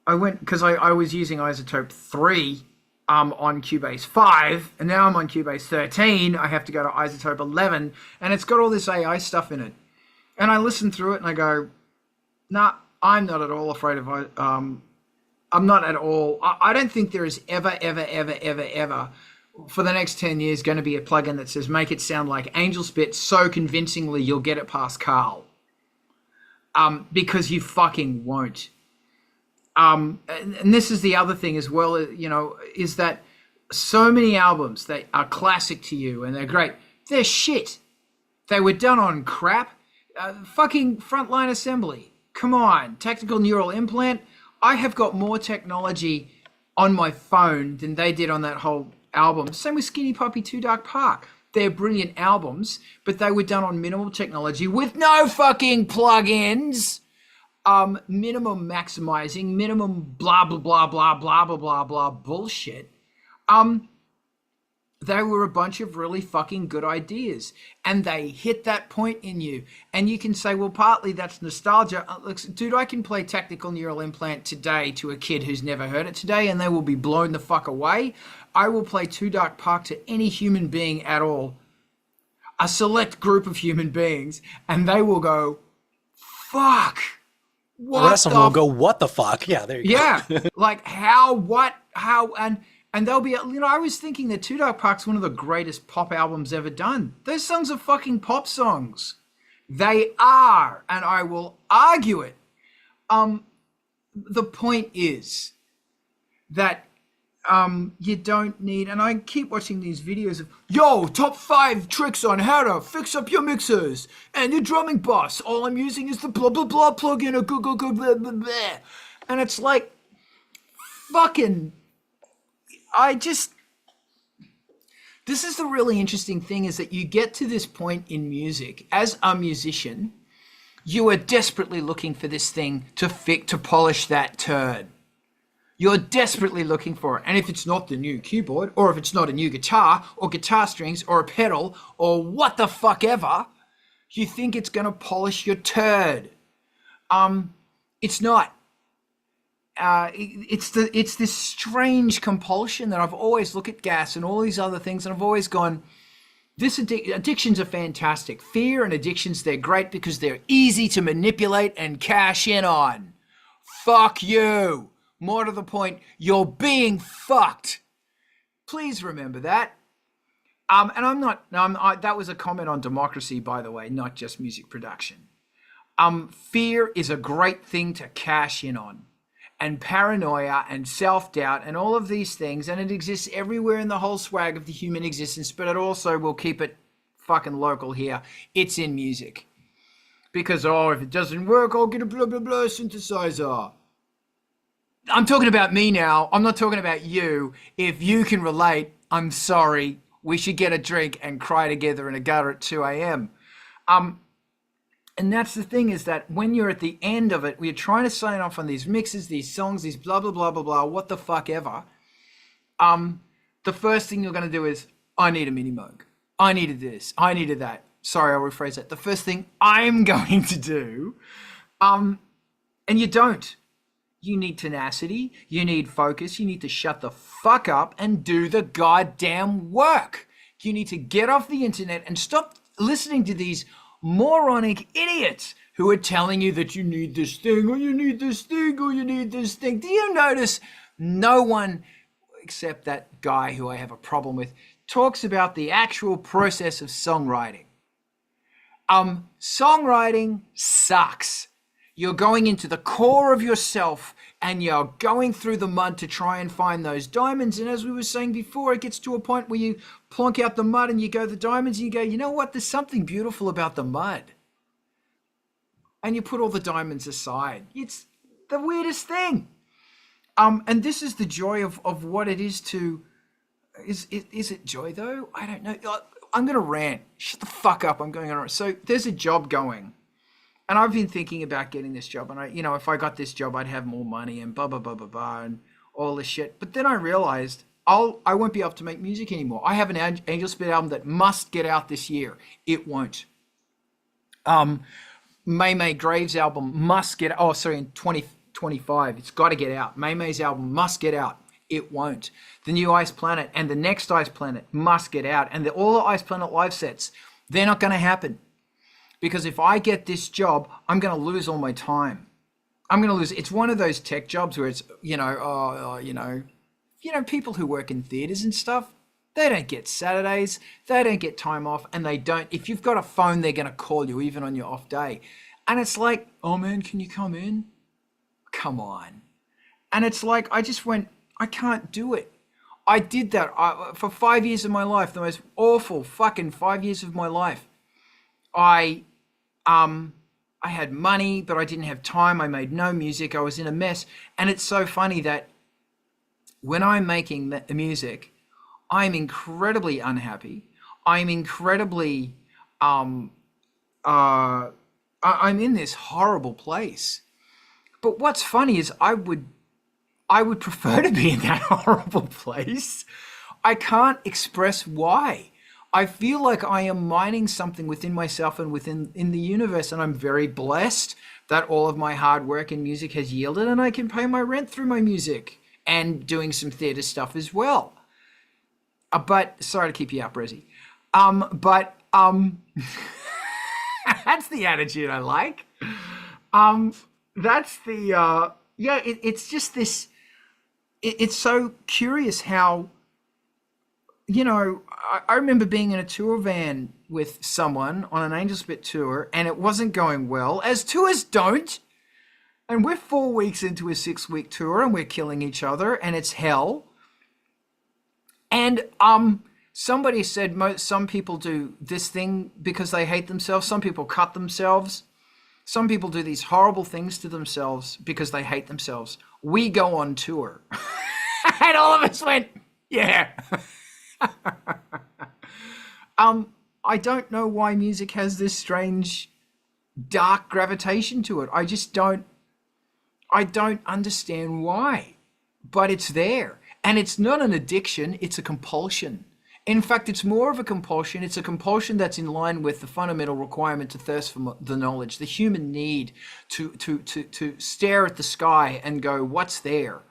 I went, because I was using Isotope 3 on Cubase 5, and now I'm on Cubase 13. I have to go to Isotope 11, and it's got all this AI stuff in it. And I listen through it and I go, nah, I'm not at all afraid of, I'm not at all, I don't think there is ever for the next 10 years going to be a plugin that says make it sound like Angelspit so convincingly you'll get it past Carl. Because you fucking won't. And this is the other thing as well, you know, is that so many albums that are classic to you and they're great, they're shit. They were done on crap. Fucking Frontline Assembly. Come on. Tactical Neural Implant. I have got more technology on my phone than they did on that whole album. Same with Skinny Puppy 2 Dark Park. They're brilliant albums, but they were done on minimal technology with no fucking plugins. Minimum maximizing, minimum blah, blah, blah, blah, blah, blah, blah, blah bullshit. They were a bunch of really fucking good ideas, and they hit that point in you. And you can say, well, partly that's nostalgia. Look, dude, I can play Tactical Neural Implant today to a kid who's never heard it today, and they will be blown the fuck away. I will play Two Dark Park to any human being at all, a select group of human beings, and they will go, fuck. What the rest of them will go, what the fuck? Yeah, there you go. Yeah, like how, what, how, and they'll be, you know, I was thinking that Two Dark Park's one of the greatest pop albums ever done. Those songs are fucking pop songs. They are, and I will argue it. The point is that you don't need, and I keep watching these videos of, yo, top 5 tricks on how to fix up your mixers and your drumming boss. All I'm using is the blah, blah, blah plugin, or go, blah, blah, blah. And it's like, fucking, this is the really interesting thing, is that you get to this point in music as a musician, you are desperately looking for this thing to polish that turd. You're desperately looking for it. And if it's not the new keyboard, or if it's not a new guitar or guitar strings or a pedal or what the fuck ever, you think it's going to polish your turd. It's not. It's this strange compulsion that I've always looked at gas and all these other things, and I've always gone, addictions are fantastic. Fear and addictions, they're great because they're easy to manipulate and cash in on. Fuck you. More to the point, you're being fucked. Please remember that. And I'm not, that was a comment on democracy, by the way, not just music production. Fear is a great thing to cash in on. And paranoia and self-doubt and all of these things, and it exists everywhere in the whole swag of the human existence, but it also will keep it fucking local here. It's in music. Because, oh, if it doesn't work, I'll get a blah, blah, blah synthesizer. I'm talking about me now. I'm not talking about you. If you can relate, I'm sorry. We should get a drink and cry together in a gutter at 2 a.m. And that's the thing, is that when you're at the end of it, we're trying to sign off on these mixes, these songs, these blah, blah, blah, blah, blah, what the fuck ever. The first thing you're going to do is, I need a mini Moog. I needed this. I needed that. Sorry, I'll rephrase that. The first thing I'm going to do, and you don't. You need tenacity. You need focus. You need to shut the fuck up and do the goddamn work. You need to get off the internet and stop listening to these moronic idiots who are telling you that you need this thing, or you need this thing, or you need this thing. Do you notice no one, except that guy who I have a problem with, talks about the actual process of songwriting? Songwriting sucks. You're going into the core of yourself and you're going through the mud to try and find those diamonds. And as we were saying before, it gets to a point where you plonk out the mud and you go the diamonds and you go, you know what? There's something beautiful about the mud. And you put all the diamonds aside. It's the weirdest thing. And this is the joy of what it is to, is it joy though? I don't know. I'm going to rant. Shut the fuck up. I'm going on. So there's a job going, and I've been thinking about getting this job, and if I got this job, I'd have more money and blah, blah, blah, blah, blah, and all this shit. But then I realized I won't be able to make music anymore. I have an Angelspit album that must get out this year. It won't. May Graves album must get, in 2025. It's got to get out. May's album must get out. It won't. The new Ice Planet and the next Ice Planet must get out. And all the Ice Planet live sets, they're not going to happen. Because if I get this job, I'm going to lose all my time. I'm going to lose. It's one of those tech jobs where it's, people who work in theaters and stuff, they don't get Saturdays, they don't get time off, and they don't. If you've got a phone, they're going to call you even on your off day. And it's like, oh man, can you come in? Come on. And it's like, I just went, I can't do it. I did that for 5 years of my life, the most awful fucking 5 years of my life. I had money, but I didn't have time. I made no music. I was in a mess. And it's so funny that when I'm making the music, I'm incredibly unhappy. I'm incredibly, I'm in this horrible place. But what's funny is I would prefer to be in that horrible place. I can't express why. I feel like I am mining something within myself and in the universe, and I'm very blessed that all of my hard work in music has yielded, and I can pay my rent through my music and doing some theater stuff as well. But sorry to keep you up, Razi. That's the attitude I like. That's the it's just this. It's so curious how, I remember being in a tour van with someone on an Angelspit tour, and it wasn't going well, as tours don't. And we're 4 weeks into a 6-week tour, and we're killing each other, and it's hell. And somebody said some people do this thing because they hate themselves. Some people cut themselves. Some people do these horrible things to themselves because they hate themselves. We go on tour. And all of us went, yeah. I don't know why music has this strange dark gravitation to it. I don't understand why, but it's there. And it's not an addiction, it's a compulsion. In fact, it's more of a compulsion. It's a compulsion that's in line with the fundamental requirement to thirst for the knowledge, the human need to stare at the sky and go, what's there?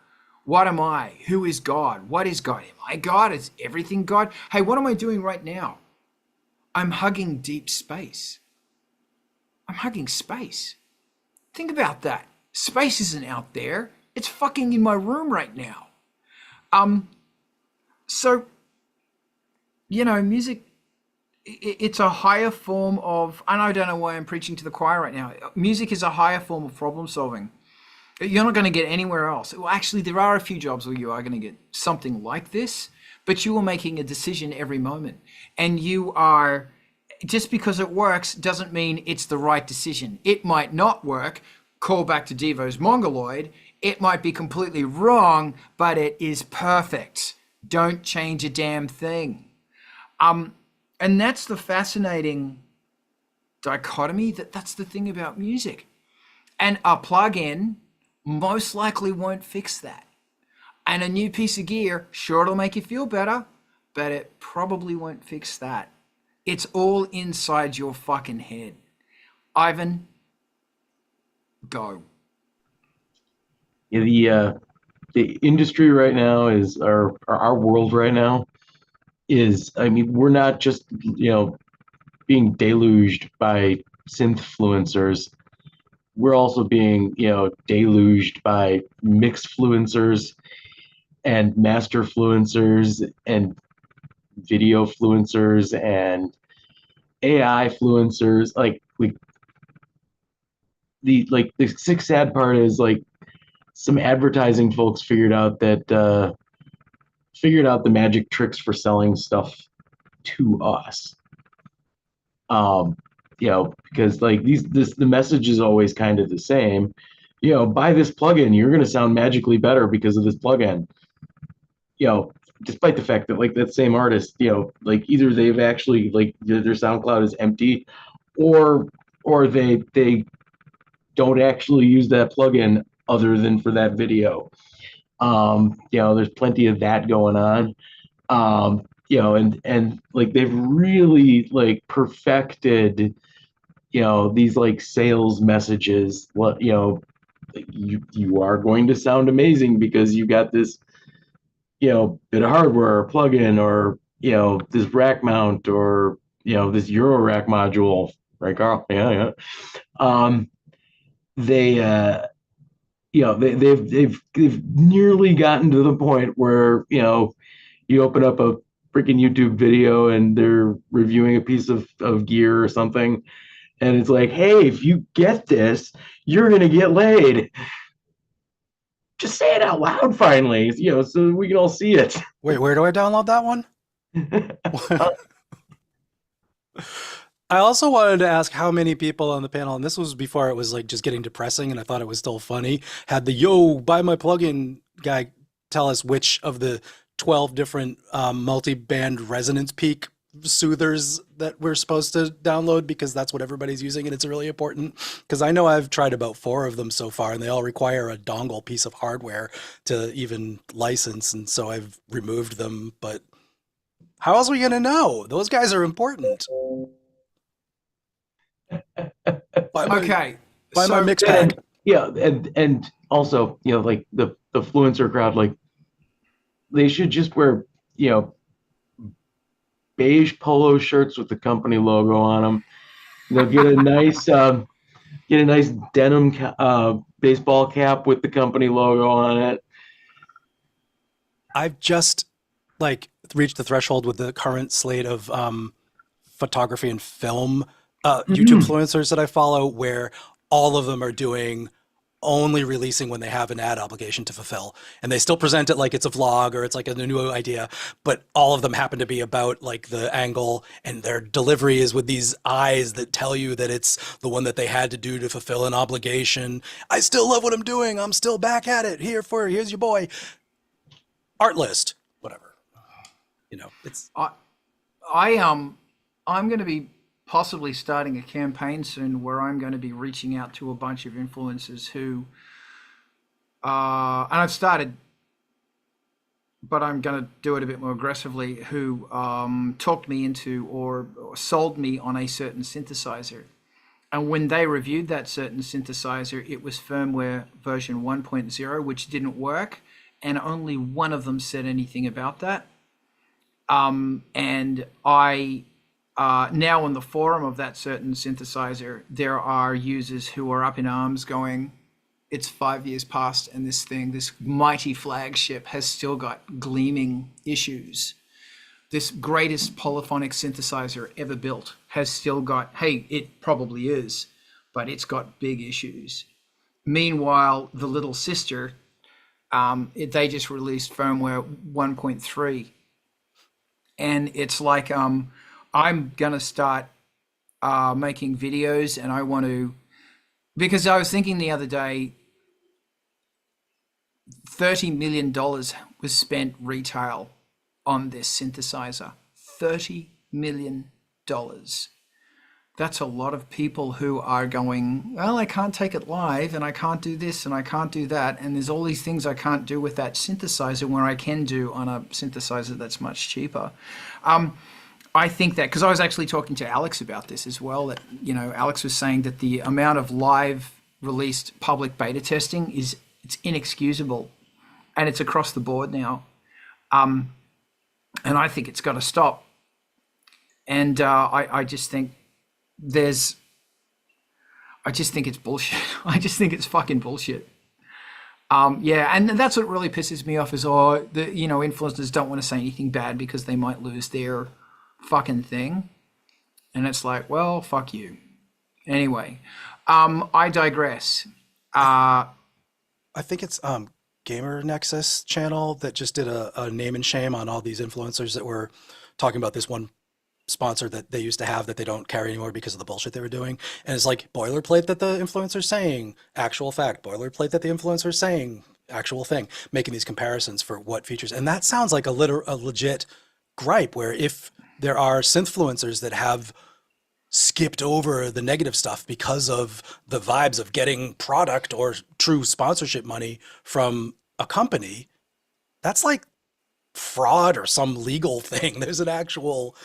What am I? Who is God? What is God? Am I God? Is everything God? Hey, what am I doing right now? I'm hugging deep space. I'm hugging space. Think about that. Space isn't out there. It's fucking in my room right now. So, music, it's a higher form of, and I don't know why I'm preaching to the choir right now. Music is a higher form of problem solving. You're not going to get anywhere else. Well, actually, there are a few jobs where you are going to get something like this, but you are making a decision every moment. And you are, just because it works doesn't mean it's the right decision. It might not work. Call back to Devo's Mongoloid. It might be completely wrong, but it is perfect. Don't change a damn thing. And that's the fascinating dichotomy. That's the thing about music. And a plug-in most likely won't fix that. And a new piece of gear, sure, it'll make you feel better, but it probably won't fix that. It's all inside your fucking head. Ivan, go. Yeah, the industry right now is our world right now is, I mean, we're not just, being deluged by synth-fluencers. We're also being, deluged by mix-fluencers and master-fluencers and video-fluencers and AI-fluencers. The sick sad part is, some advertising folks figured out the magic tricks for selling stuff to us. Because the message is always kind of the same, buy this plugin. You're going to sound magically better because of this plugin. Despite the fact that like that same artist, like either they've actually like their SoundCloud is empty, or they don't actually use that plugin other than for that video. There's plenty of that going on. And like they've really like perfected, these like sales messages. What you are going to sound amazing because you got this, bit of hardware or plugin or this rack mount or this Euro rack module, right, Carl? Yeah. They they've nearly gotten to the point where you open up a freaking YouTube video and they're reviewing a piece of gear or something, and it's like, hey, if you get this, you're gonna get laid. Just say it out loud finally, so we can all see it. Wait, where do I download that one? I also wanted to ask how many people on the panel, and this was before it was like just getting depressing and I thought it was still funny, had the yo, buy my plugin guy tell us which of the 12 different multi-band resonance peak soothers that we're supposed to download, because that's what everybody's using and it's really important. Because I know I've tried about 4 of them so far and they all require a dongle piece of hardware to even license, and so I've removed them. But how else are we going to know? Those guys are important. Okay. Buy my mix pack. And also, like the Fluencer crowd, like they should just wear, beige polo shirts with the company logo on them. They'll get a nice denim baseball cap with the company logo on it. I've just like reached the threshold with the current slate of photography and film YouTube influencers that I follow, where all of them are doing only releasing when they have an ad obligation to fulfill, and they still present it like it's a vlog or it's like a new idea, but all of them happen to be about like the angle, and their delivery is with these eyes that tell you that it's the one that they had to do to fulfill an obligation. I still love what I'm doing. I'm still back at it. Here's your boy. Art list, whatever. It's I'm going to be possibly starting a campaign soon where I'm going to be reaching out to a bunch of influencers who, and I've started, but I'm going to do it a bit more aggressively, who talked me into or sold me on a certain synthesizer. And when they reviewed that certain synthesizer, it was firmware version 1.0, which didn't work. And only one of them said anything about that. And I, now on the forum of that certain synthesizer, there are users who are up in arms going, it's 5 years past and this thing, this mighty flagship, has still got gleaming issues. This greatest polyphonic synthesizer ever built has still got, hey, it probably is, but it's got big issues. Meanwhile, the little sister, they just released firmware 1.3. And it's like, I'm going to start making videos, and I want to, because I was thinking the other day, $30 million was spent retail on this synthesizer. $30 million. That's a lot of people who are going, well, I can't take it live, and I can't do this, and I can't do that, and there's all these things I can't do with that synthesizer where I can do on a synthesizer that's much cheaper. I think that, because I was actually talking to Alex about this as well, that, Alex was saying that the amount of live released public beta testing it's inexcusable, and it's across the board now. And I think it's got to stop. And I just think it's bullshit. I just think it's fucking bullshit. Yeah, and that's what really pisses me off is, influencers don't want to say anything bad because they might lose their fucking thing. And it's like, well, fuck you. Anyway, I digress. I think it's Gamer Nexus channel that just did a name and shame on all these influencers that were talking about this one sponsor that they used to have that they don't carry anymore because of the bullshit they were doing. And it's like boilerplate that the influencer's saying, actual fact, boilerplate that the influencer's saying, actual thing, making these comparisons for what features. And that sounds like a legit gripe, where if there are synthfluencers that have skipped over the negative stuff because of the vibes of getting product or true sponsorship money from a company, that's like fraud or some legal thing. There's an actual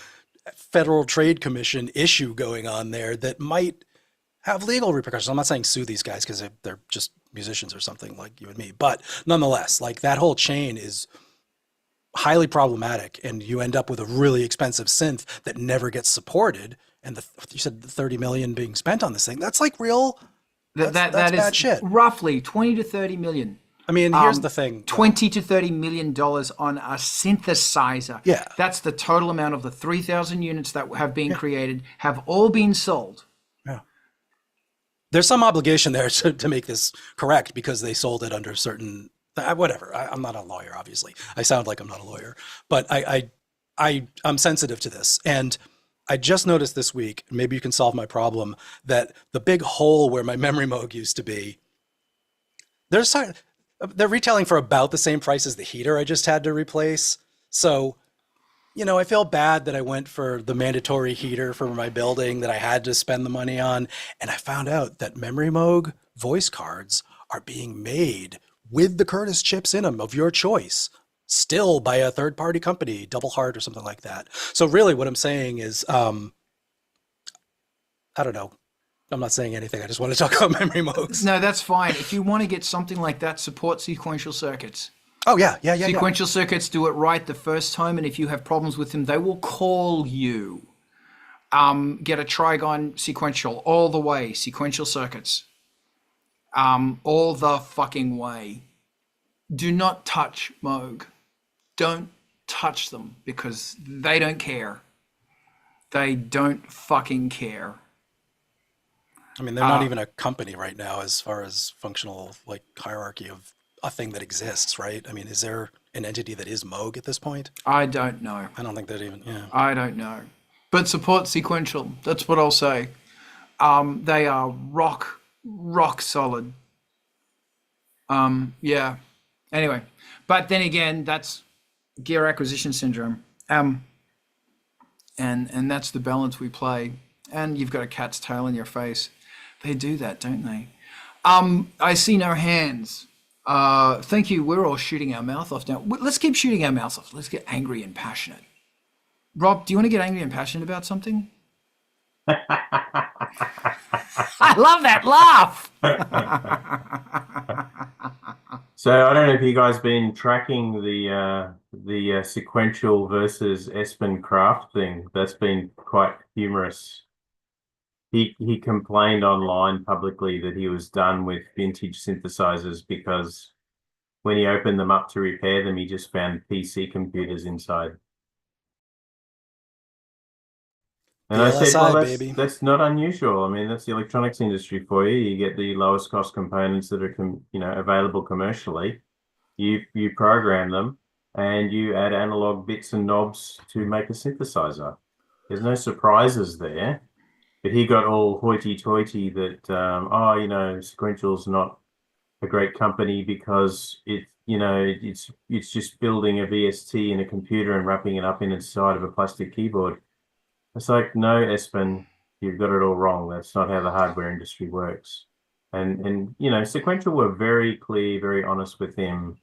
Federal Trade Commission issue going on there that might have legal repercussions. I'm not saying sue these guys because they're just musicians or something like you and me, but nonetheless, like that whole chain is highly problematic, and you end up with a really expensive synth that never gets supported. And you said the 30 million being spent on this thing. That's like real. That's bad shit. Roughly 20 to 30 million. I mean, here's the thing. 20 to 30 million dollars on a synthesizer. Yeah. That's the total amount of the 3,000 units that have been created, have all been sold. Yeah. There's some obligation there to make this correct because they sold it under certain, whatever. I'm not a lawyer, obviously. I sound like I'm not a lawyer, but I'm sensitive to this. And I just noticed this week, maybe you can solve my problem, that the big hole where my memory moog used to be, they're retailing for about the same price as the heater I just had to replace. So, you know, I feel bad that I went for the mandatory heater for my building that I had to spend the money on. And I found out that memory moog voice cards are being made with the Curtis chips in them of your choice, still by a third-party company, Double Heart or something like that. So really what I'm saying is, I don't know. I'm not saying anything. I just want to talk about memory moogs. No, that's fine. If you want to get something like that, support sequential circuits. Oh, yeah. Sequential circuits do it right the first time, and if you have problems with them, they will call you. Get a Trigon sequential all the way, sequential circuits. All the fucking way. Do not touch Moog. Don't touch them because they don't care. They don't fucking care. I mean, they're not even a company right now as far as functional like hierarchy of a thing that exists, right? I mean, is there an entity that is Moog at this point? I don't know. I don't think that even, yeah. I don't know. But support sequential. That's what I'll say. They are rock solid. Yeah. Anyway, but then again, that's gear acquisition syndrome. And that's the balance we play. And you've got a cat's tail in your face. They do that, don't they? I see no hands. Thank you. We're all shooting our mouth off now. Let's keep shooting our mouths off. Let's get angry and passionate. Rob, do you want to get angry and passionate about something? I love that laugh. So I don't know if you guys been tracking the sequential versus Espen Craft thing. That's been quite humorous. He complained online publicly that he was done with vintage synthesizers because when he opened them up to repair them, he just found PC computers inside. And I said, well, that's not unusual. I mean, that's the electronics industry for you. You get the lowest cost components that are available commercially. You program them and you add analog bits and knobs to make a synthesizer. There's no surprises there. But he got all hoity-toity that, Sequential's not a great company because it's just building a VST in a computer and wrapping it up inside of a plastic keyboard. It's like, no, Espen, you've got it all wrong. That's not how the hardware industry works. And Sequential were very clear, very honest with him,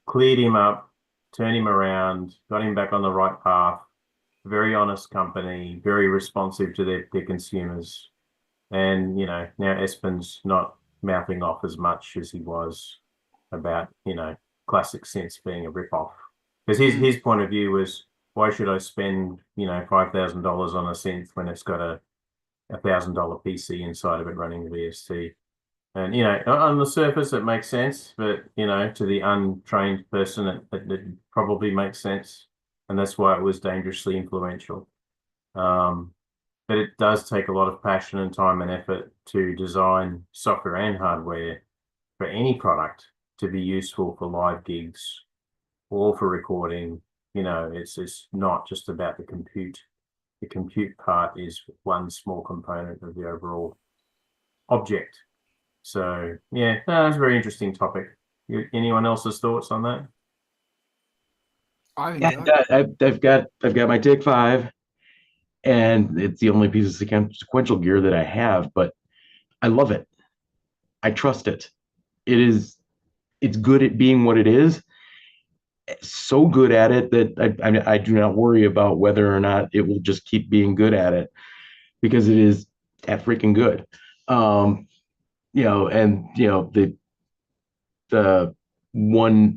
cleared him up, turned him around, got him back on the right path. Very honest company, very responsive to their consumers. And, now Espen's not mouthing off as much as he was about, classic synths being a ripoff. Because his point of view was, why should I spend, $5,000 on a synth when it's got a $1,000 PC inside of it running the VST? And, on the surface, it makes sense. But, to the untrained person, it probably makes sense. And that's why it was dangerously influential. But it does take a lot of passion and time and effort to design software and hardware for any product to be useful for live gigs or for recording. It's not just about the compute. the compute part is one small component of the overall object. So yeah, no, that's a very interesting topic. Anyone else's thoughts on that? I Yeah, enjoyed it. I've got my TIG 5, and it's the only piece of sequential gear that I have, but I love it. I trust it. It's good at being what it is. So good at it that I do not worry about whether or not it will just keep being good at it, because it is that freaking good. And the one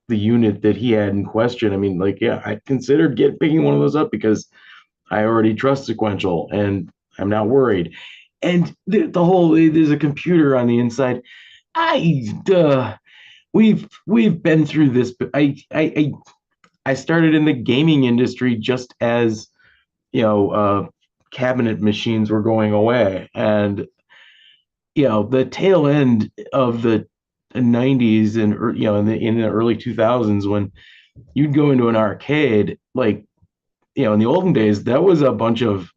the unit that he had in question, I mean, like, yeah, I considered picking one of those up because I already trust sequential and I'm not worried. And the whole, there's a computer on the inside. We've been through this. But I started in the gaming industry just as cabinet machines were going away, and the tail end of the 90s and in the early 2000s, when you'd go into an arcade, like in the olden days, that was a bunch of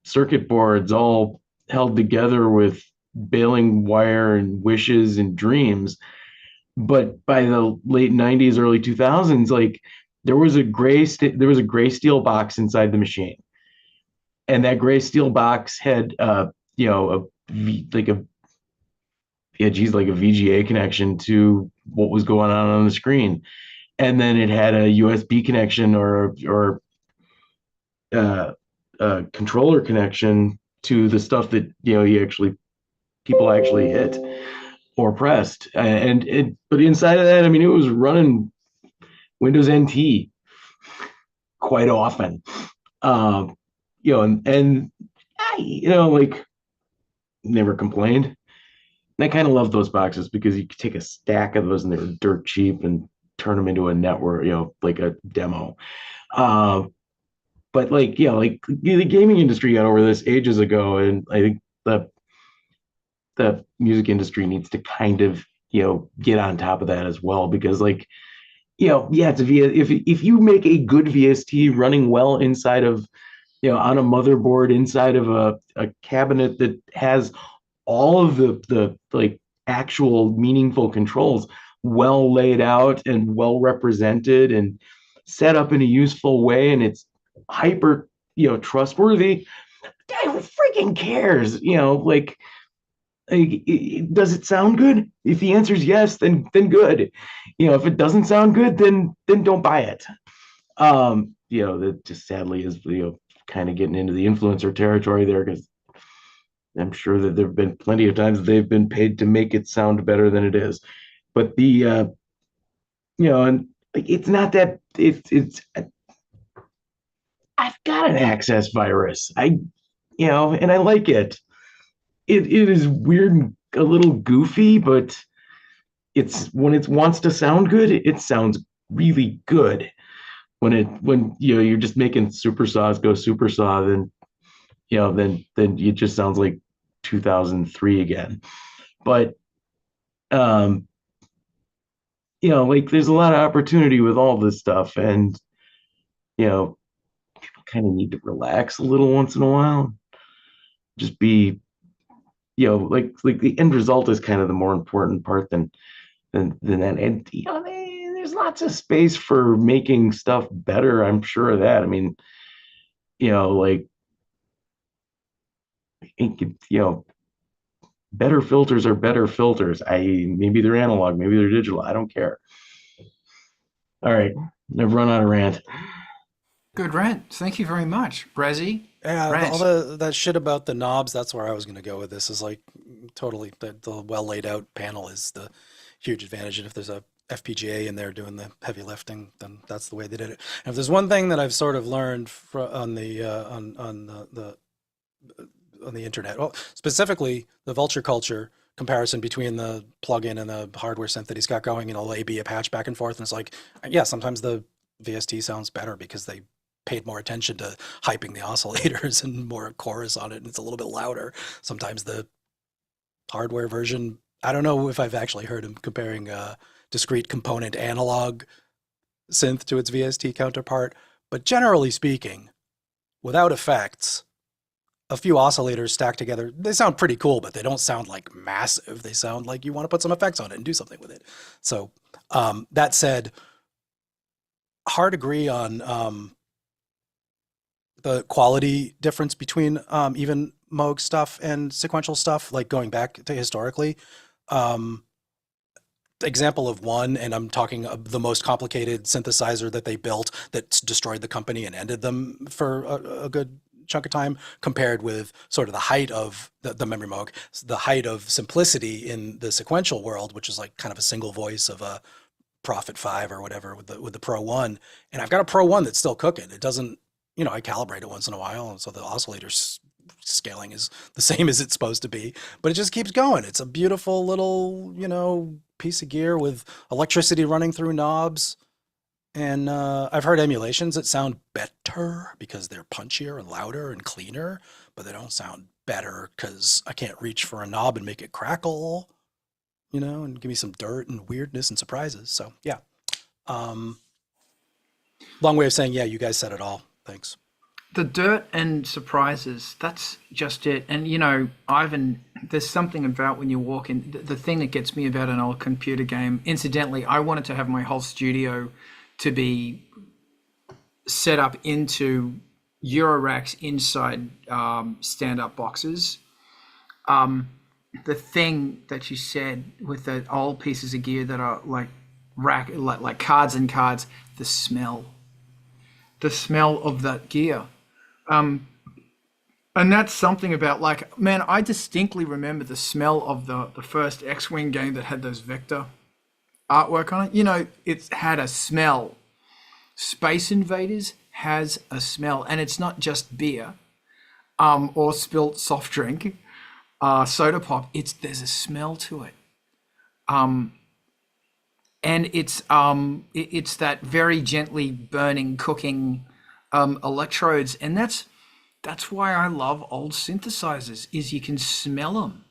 circuit boards all held together with baling wire and wishes and dreams. But by the late 90s, early 2000s, like there was a gray steel box inside the machine, and that gray steel box had like a VGA connection to what was going on the screen, and then it had a USB connection or a controller connection to the stuff that people actually hit or pressed, but inside of that, I mean, it was running Windows NT quite often, and I like never complained. And I kind of love those boxes because you could take a stack of those and they were dirt cheap and turn them into a network, like a demo. But like the gaming industry got over this ages ago, and I think the music industry needs to kind of get on top of that as well, because it's if you make a good VST running well inside of on a motherboard inside of a cabinet that has all of the like actual meaningful controls well laid out and well represented and set up in a useful way, and it's hyper trustworthy, who freaking cares? Does it sound good? If the answer is yes, then good. If it doesn't sound good, then don't buy it. That just sadly is kind of getting into the influencer territory there, because I'm sure that there have been plenty of times they've been paid to make it sound better than it is. But and like it's not that it's I've got an access virus. And I like it. It is weird and a little goofy, but it's when it wants to sound good, it sounds really good. When you're just making super saws go super saw, then then it just sounds like 2003 again. But like there's a lot of opportunity with all this stuff, and people kind of need to relax a little once in a while. Just be like the end result is kind of the more important part than that. And there's lots of space for making stuff better, I'm sure of that. I mean, like better filters are better filters. Maybe they're analog, maybe they're digital, I don't care. All right, I've run out of rant. Good rant. Thank you very much, Razi. Yeah, Rant. all that shit about the knobs, that's where I was going to go with this, is like totally the well laid out panel is the huge advantage. And if there's a FPGA in there doing the heavy lifting, then that's the way they did it. And if there's one thing that I've sort of learned on the internet, well, specifically the Vulture Culture comparison between the plugin and the hardware synth that he's got going, A B a patch back and forth, and it's like, yeah, sometimes the VST sounds better because they paid more attention to hyping the oscillators and more chorus on it, and it's a little bit louder. Sometimes the hardware version, I don't know if I've actually heard him comparing a discrete component analog synth to its VST counterpart, But generally speaking, without effects, a few oscillators stacked together, they sound pretty cool, but they don't sound like massive. They sound like you want to put some effects on it and do something with it. So that said, hard agree on the quality difference between even Moog stuff and sequential stuff, like going back to historically. Example of one, and I'm talking of the most complicated synthesizer that they built that destroyed the company and ended them for a good chunk of time, compared with sort of the height of the memory Moog, the height of simplicity in the sequential world, which is like kind of a single voice of a Prophet 5 or whatever with the Pro 1. And I've got a Pro 1 that's still cooking. It doesn't, I calibrate it once in a while, and so the oscillator scaling is the same as it's supposed to be, but it just keeps going. It's a beautiful little, piece of gear with electricity running through knobs. And I've heard emulations that sound better because they're punchier and louder and cleaner, but they don't sound better because I can't reach for a knob and make it crackle, and give me some dirt and weirdness and surprises. So yeah. Long way of saying, yeah, you guys said it all. Thanks. The dirt and surprises, that's just it. And, Ivan, there's something about when you walk in, the thing that gets me about an old computer game, incidentally, I wanted to have my whole studio to be set up into Euroracks inside stand-up boxes. The thing that you said with the old pieces of gear that are like cards and cards, the smell of that gear. And that's something about I distinctly remember the smell of the first X-Wing game that had those vector artwork on it. It had a smell. Space Invaders has a smell, and it's not just beer or spilt soft drink, soda pop. There's a smell to it. And it's that very gently burning, cooking electrodes, and that's why I love old synthesizers, is you can smell them.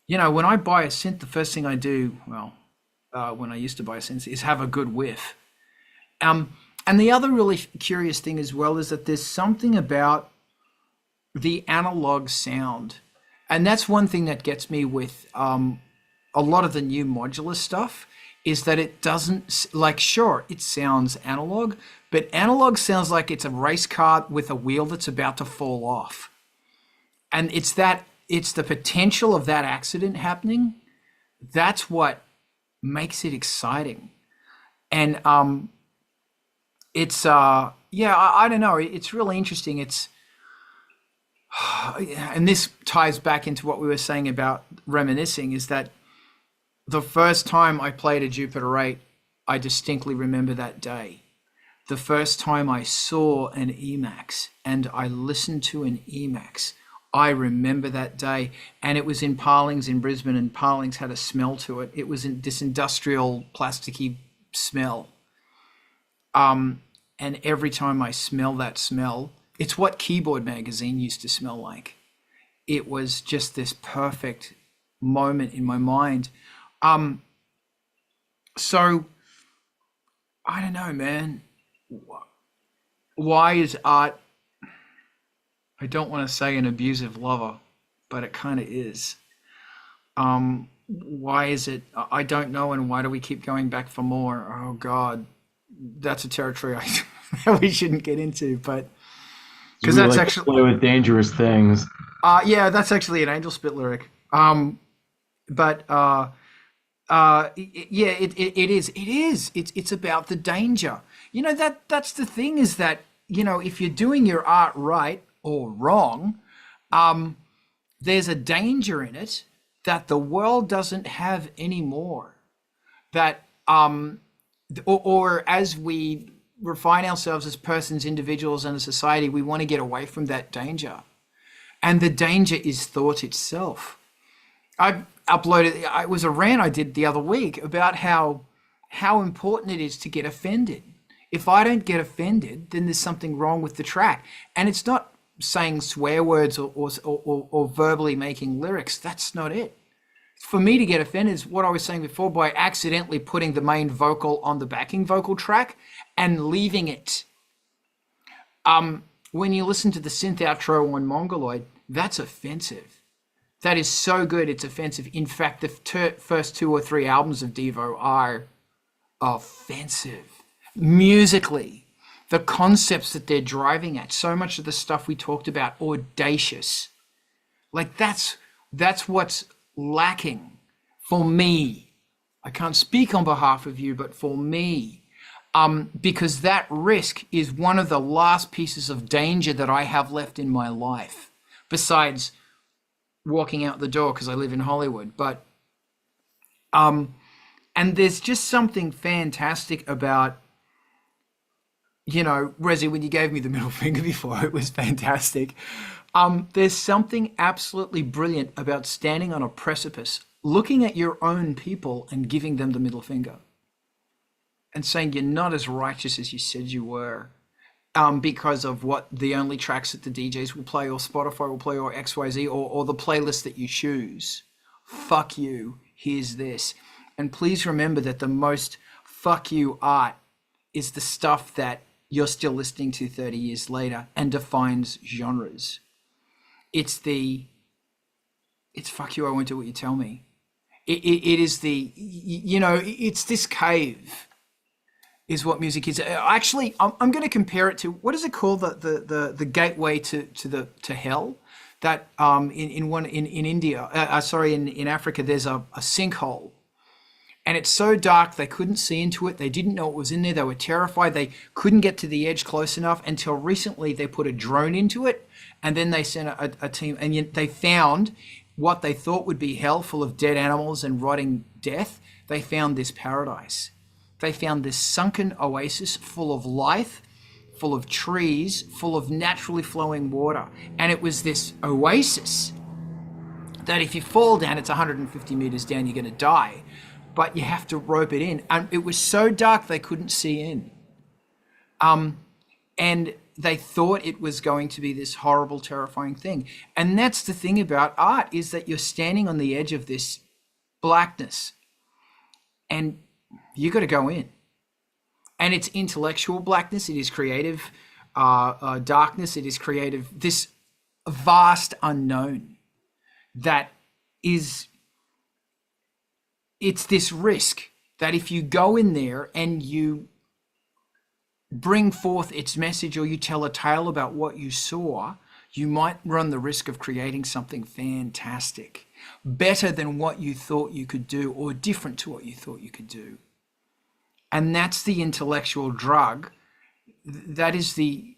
When I buy a synth, the first thing I do, when I used to buy a synth, is have a good whiff. And the other really curious thing as well is that there's something about the analog sound, and that's one thing that gets me with a lot of the new modular stuff, is that it doesn't, sure, it sounds analog, but analog sounds like it's a race car with a wheel that's about to fall off. And it's the potential of that accident happening. That's what makes it exciting. And I don't know, it's really interesting. And this ties back into what we were saying about reminiscing, is that the first time I played a Jupiter 8, I distinctly remember that day. The first time I saw an Emax and I listened to an Emax, I remember that day. And it was in Parlings in Brisbane, and Parlings had a smell to it. It was this industrial plasticky smell. And every time I smell that smell, it's what Keyboard Magazine used to smell like. It was just this perfect moment in my mind. So I don't know, man. Why is art, I don't want to say an abusive lover, but it kind of is. Why is it? I don't know. And why do we keep going back for more? Oh God, that's a territory that we shouldn't get into, but because that's actually play with dangerous things. Yeah, that's actually an Angelspit lyric. It is. It's about the danger. That's the thing, is that, if you're doing your art right or wrong, there's a danger in it that the world doesn't have anymore. That, or as we refine ourselves as persons, individuals, and a society, we want to get away from that danger. And the danger is thought itself. I uploaded, it was a rant I did the other week about how important it is to get offended. If I don't get offended, then there's something wrong with the track. And it's not saying swear words or verbally making lyrics. That's not it. For me to get offended is what I was saying before, by accidentally putting the main vocal on the backing vocal track and leaving it. When you listen to the synth outro on Mongoloid, that's offensive. That is so good, it's offensive. In fact, the first 2 or 3 albums of Devo are offensive. Musically, the concepts that they're driving at, so much of the stuff we talked about, audacious. Like that's what's lacking for me. I can't speak on behalf of you, but for me, because that risk is one of the last pieces of danger that I have left in my life, besides walking out the door because I live in Hollywood. But and there's just something fantastic about, you know, Rezi, when you gave me the middle finger before, it was fantastic. There's something absolutely brilliant about standing on a precipice, looking at your own people and giving them the middle finger and saying you're not as righteous as you said you were, because of what the only tracks that the DJs will play or Spotify will play or XYZ or the playlist that you choose. Fuck you, here's this. And please remember that the most fuck you art is the stuff that you're still listening to 30 years later and defines genres. It's fuck you, I won't do what you tell me. It is it's this cave is what music is. Actually, I'm going to compare it to, what is it called, the gateway to hell? That in India, in Africa, there's a sinkhole, and it's so dark they couldn't see into it. They didn't know what was in there. They were terrified. They couldn't get to the edge close enough until recently they put a drone into it, and then they sent a team, and they found what they thought would be hell, full of dead animals and rotting death. They found this paradise. They found this sunken oasis full of life, full of trees, full of naturally flowing water. And it was this oasis that if you fall down, it's 150 meters down, you're going to die. But you have to rope it in. And it was so dark they couldn't see in. And they thought it was going to be this horrible, terrifying thing. And that's the thing about art, is that you're standing on the edge of this blackness. And you got to go in. And it's intellectual blackness. It is creative darkness. It is creative, this vast unknown that is, it's this risk that if you go in there and you bring forth its message, or you tell a tale about what you saw, you might run the risk of creating something fantastic, better than what you thought you could do, or different to what you thought you could do. And that's the intellectual drug. That is the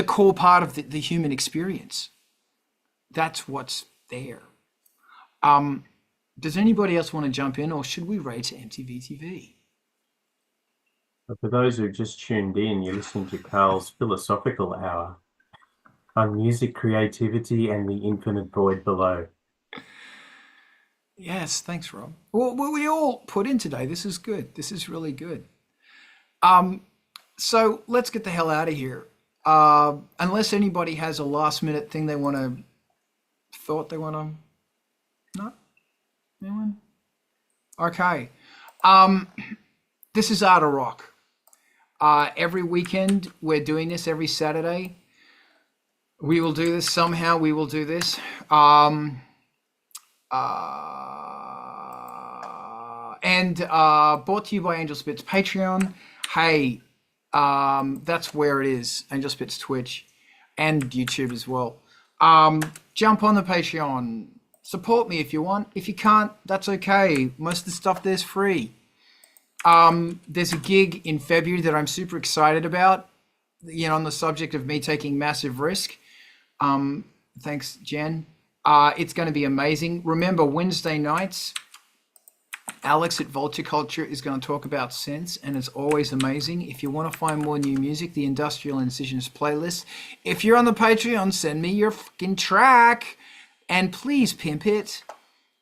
core part of the human experience. That's what's there. Does anybody else want to jump in, or should we raid to MTV TV? For those who've just tuned in, you're listening to Carl's Philosophical Hour on music, creativity, and the infinite void below. Yes, thanks, Rob. Well, we all put in today. This is good. This is really good. So let's get the hell out of here. Unless anybody has a last minute thing they want to, no? Anyone? Okay. This is Art of Rock. Every weekend we're doing this, every Saturday. We will do this somehow. We will do this. And brought to you by Angelspit's Patreon. Hey, that's where it is. Angelspit's Twitch and YouTube as well. Jump on the Patreon. Support me if you want. If you can't, that's okay. Most of the stuff there's free. There's a gig in February that I'm super excited about, on the subject of me taking massive risk. Thanks, Jen. It's going to be amazing. Remember, Wednesday nights, Alex at Vulture Culture is going to talk about synths, and it's always amazing. If you want to find more new music, the Industrial Incisions playlist. If you're on the Patreon, send me your fucking track, and please pimp it.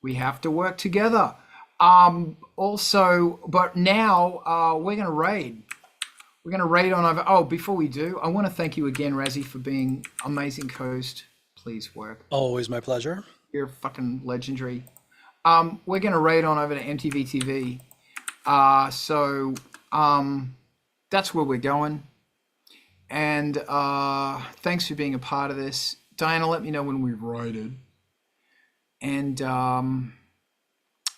We have to work together. Also, but now we're going to raid. We're going to raid on over. Oh, before we do, I want to thank you again, Razi, for being amazing host. Please work. Always my pleasure. You're fucking legendary. We're going to raid on over to MTV TV. So that's where we're going. And thanks for being a part of this. Diana, let me know when we've rated. And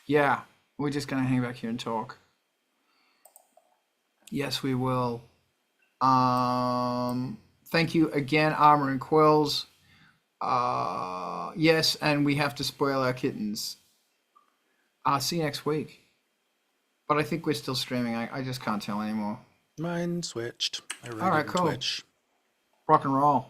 yeah, we're just going to hang back here and talk. Yes, we will. Thank you again, Armor and Quills. Yes, and we have to spoil our kittens. See you next week. But I think we're still streaming. I just can't tell anymore. Mine switched. I rated All right, cool. Twitch. Rock and roll.